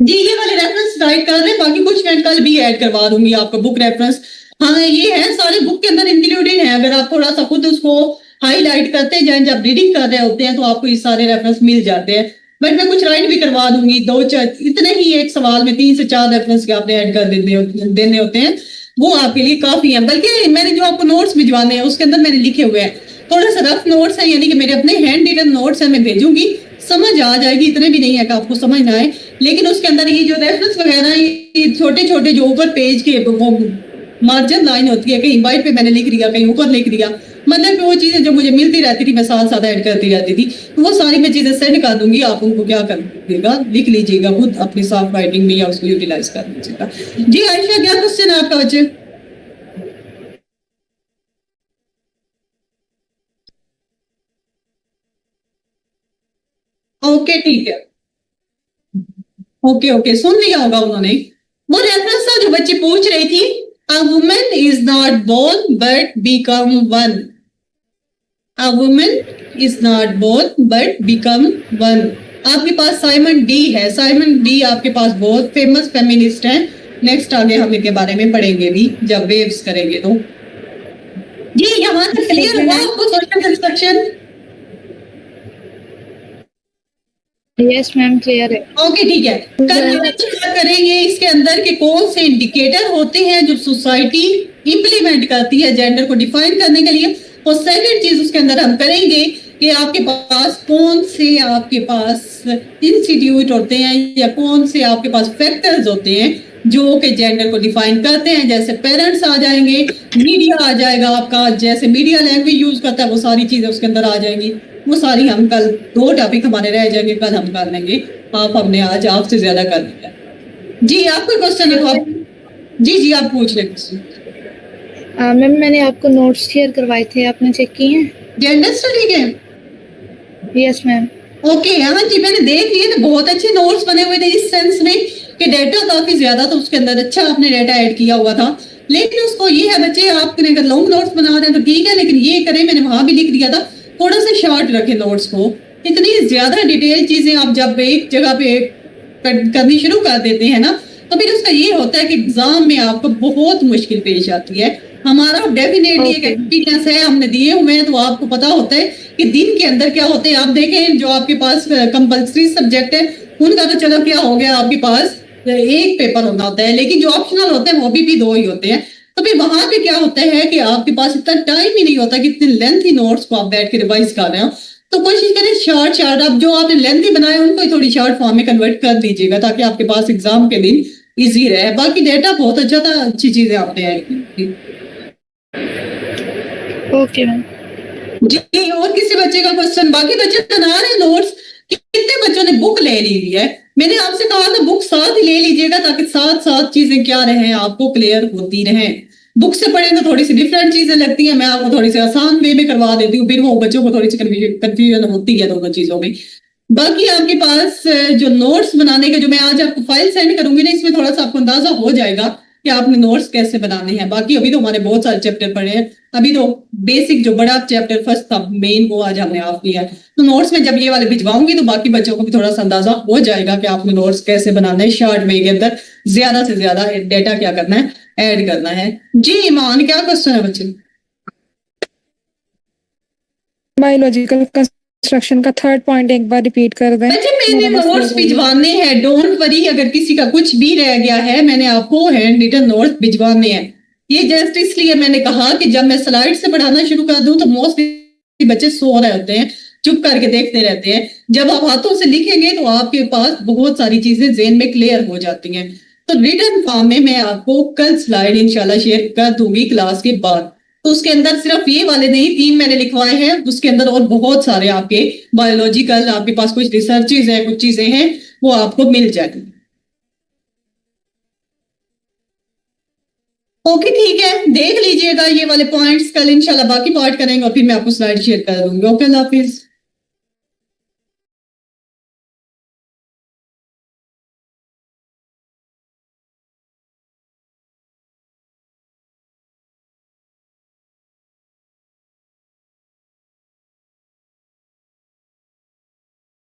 जी ये वाले रेफरेंस राइट कर दें, बाकी कुछ मैं कल भी ऐड करवा दूंगी आपको बुक रेफरेंस। हाँ ये है, सारे बुक के अंदर इंक्लूडेड है। अगर आप थोड़ा सा खुद उसको हाईलाइट करते जाएं जब रीडिंग कर रहे होते हैं तो आपको ये सारे रेफरेंस मिल जाते हैं। बट मैं कुछ राइट भी करवा दूंगी, 2-4 इतने ही एक सवाल में 3 से 4 रेफरेंस के आपने ऐड कर देने होते हैं, वो आपके लिए काफी है। बल्कि मैंने जो आपको नोट्स भिजवाने हैं उसके अंदर मैंने लिखे हुए हैं, थोड़ा सा रफ नोट्स है, यानी कि मेरे अपने हैंड रिटन नोट्स है, मैं भेजूंगी, समझ आ जाएगी। इतने भी नहीं है कि आपको समझ ना आए, लेकिन उसके अंदर ये जो रेफरेंस वगैरह ये छोटे छोटे जो ऊपर पेज के वो मार्जिन लाइन होती है, कहीं बाइट पे मैंने लिख दिया, कहीं ऊपर लिख दिया, मतलब वो चीजें जो मुझे मिलती रहती थी मैं साथ साथ ऐड करती रहती थी। तो वो सारी मैं चीजें सेंड कर दूंगी, आप उनको क्या कर दीजिएगा, लिख लीजिएगा खुद अपनी सॉफ्ट राइटिंग में या उसको यूटिलाइज कर लीजिएगा। जी आयशा क्या क्वेश्चन है आपका बच्चे? ओके ठीक है, ओके ओके, सुन लिया होगा उन्होंने। वो रेफरेंस था जो बच्चे पूछ रही थी, a woman is not born but become one. A woman is not born but become one. आपके पास साइमन डी है। साइमन डी आपके पास बहुत फेमस फेमिनिस्ट हैं। नेक्स्ट आगे हम इनके बारे में पढ़ेंगे भी जब वेव्स करेंगे तो। जी यहाँ तक क्लियर हुआ आपको social construction? Yes ma'am, clear है। ओके ठीक है, कल हम बात करेंगे इसके अंदर के कौन से इंडिकेटर होते हैं जो सोसाइटी इंप्लीमेंट करती है जेंडर को डिफाइन करने के लिए। और सेकंड चीज उसके अंदर हम करेंगे कि आपके पास कौन से आपके पास इंस्टीट्यूट होते हैं या कौन से आपके पास फैक्टर्स होते हैं जो कि जेंडर को डिफाइन करते हैं। जैसे पेरेंट्स आ जाएंगे, मीडिया आ जाएगा आपका, जैसे मीडिया लैंग्वेज यूज करता है वो सारी चीजें उसके अंदर आ जाएंगी। वो सारी हम कल, 2 टॉपिक हमारे रह जाएंगे, कल हम कर लेंगे। आप हमने आज आपसे ज्यादा कर लिया। जी आप कोई क्वेश्चन है तो आप जी आप पूछ लें क्वेश्चन। मैम मैंने आपको नोट्स शेयर करवाए थे, आपने चेक किए हैं? जेंडर स्टडी के? Yes ma'am. ओके हाँ जी मैंने देख लिए थे, बहुत अच्छे नोट्स बने हुए थे इस सेंस में कि डेटा काफी ज्यादा था उसके अंदर, अच्छा आपने डेटा ऐड किया हुआ था। लेकिन उसको ये है बच्चे, आपने अगर लॉन्ग नोट्स बना रहे हैं तो ठीक है, लेकिन ये करें, मैंने वहां भी लिख दिया था, थोड़ा सा शॉर्ट रखें नोट्स को। इतनी ज्यादा डिटेल चीजें आप जब एक जगह पे करनी शुरू कर देते हैं ना, तो फिर उसका ये होता है कि एग्जाम में आपको बहुत मुश्किल पेश आती है। हमारा डेफिनेटली एक एक्सपीरियंस है, हमने दिए हुए हैं, तो आपको पता होता है कि दिन के अंदर क्या होते हैं। आप देखें जो आपके पास कंपल्सरी सब्जेक्ट है उनका तो चलो क्या हो गया, आपके पास एक पेपर होना होता है, लेकिन जो ऑप्शनल होते हैं वो भी 2 ही होते हैं। तो फिर वहां पे क्या होता है कि आपके पास इतना टाइम ही नहीं होता कि इतने लेंथी नोट्स को आप बैठ के रिवाइज कर रहे हो। तो कोशिश करें शॉर्ट शॉर्ट, आप जो आपने लेंथी बनाए उनको ही थोड़ी शॉर्ट फॉर्म में कन्वर्ट कर दीजिएगा ताकि आपके पास एग्जाम के दिन इजी रहे। बाकी डेटा बहुत अच्छा था, अच्छी चीजें आपने ऐड की। Okay ma'am. जी और किसी बच्चे का क्वेश्चन? बाकी बच्चे बना रहे नोट्स। कितने बच्चों ने बुक ले ली है? मैंने आपसे कहा था बुक साथ ही ले लीजिएगा ताकि साथ साथ चीजें क्या रहे आपको क्लियर होती रहे। बुक से पढ़े तो थोड़ी सी डिफरेंट चीजें लगती हैं, मैं आपको थोड़ी सी आसान वे में करवा देती हूँ, फिर वो बच्चों को थोड़ी सी कंफ्यूजन होती है दोनों चीजों में। बाकी आपके पास जो नोट्स बनाने का, जो मैं आज आपको फाइल सेंड करूंगी ना, इसमें थोड़ा सा आपको अंदाजा हो जाएगा कि आपने नोट्स कैसे बनाने हैं। बाकी अभी तो हमारे बहुत सारे चैप्टर पढ़े हैं, अभी तो बेसिक जो बड़ा चैप्टर फर्स्ट था मेन वो आज हमने आप किया है। तो नोट्स में जब ये वाले भिजवाऊंगी तो बाकी बच्चों को भी थोड़ा सा अंदाजा हो जाएगा कि आपने नोट्स कैसे बनाना है। शॉर्ट में के अंदर ज्यादा से ज्यादा डेटा क्या करना है, ऐड करना है। जी ईमान क्या क्वेश्चन है बच्चे? बायोलॉजिकल कंस्ट्रक्शन का थर्ड पॉइंट एक बार रिपीट कर दें। बच्चे मैंने नोट्स भिजवाने हैं, डोंट वरी, अगर किसी का कुछ भी रह गया है मैंने आपको हैंड रिटन नोट्स भिजवाने हैं। ये जस्ट इसलिए मैंने कहा कि जब मैं स्लाइड से पढ़ाना शुरू कर दूं तो मोस्टली बच्चे सो रहे होते हैं, चुप करके देखते रहते हैं। जब आप हाथों से लिखेंगे तो आपके पास बहुत सारी चीजें ज़हन में क्लियर हो जाती हैं। तो रिटन फॉर्म में मैं आपको कल स्लाइड इंशाल्लाह शेयर कर दूंगी क्लास के बाद। तो उसके अंदर सिर्फ ये वाले नहीं, 3 मैंने लिखवाए हैं, उसके अंदर और बहुत सारे आपके बायोलॉजिकल, आपके पास कुछ रिसर्चेज है, कुछ चीजें हैं, वो आपको मिल जाएगी। ओके ठीक है, देख लीजिएगा ये वाले पॉइंट्स, कल इंशाल्लाह बाकी पार्ट करेंगे और फिर मैं आपको स्लाइड शेयर कर दूंगी। ओके अल्लाह हाफिज।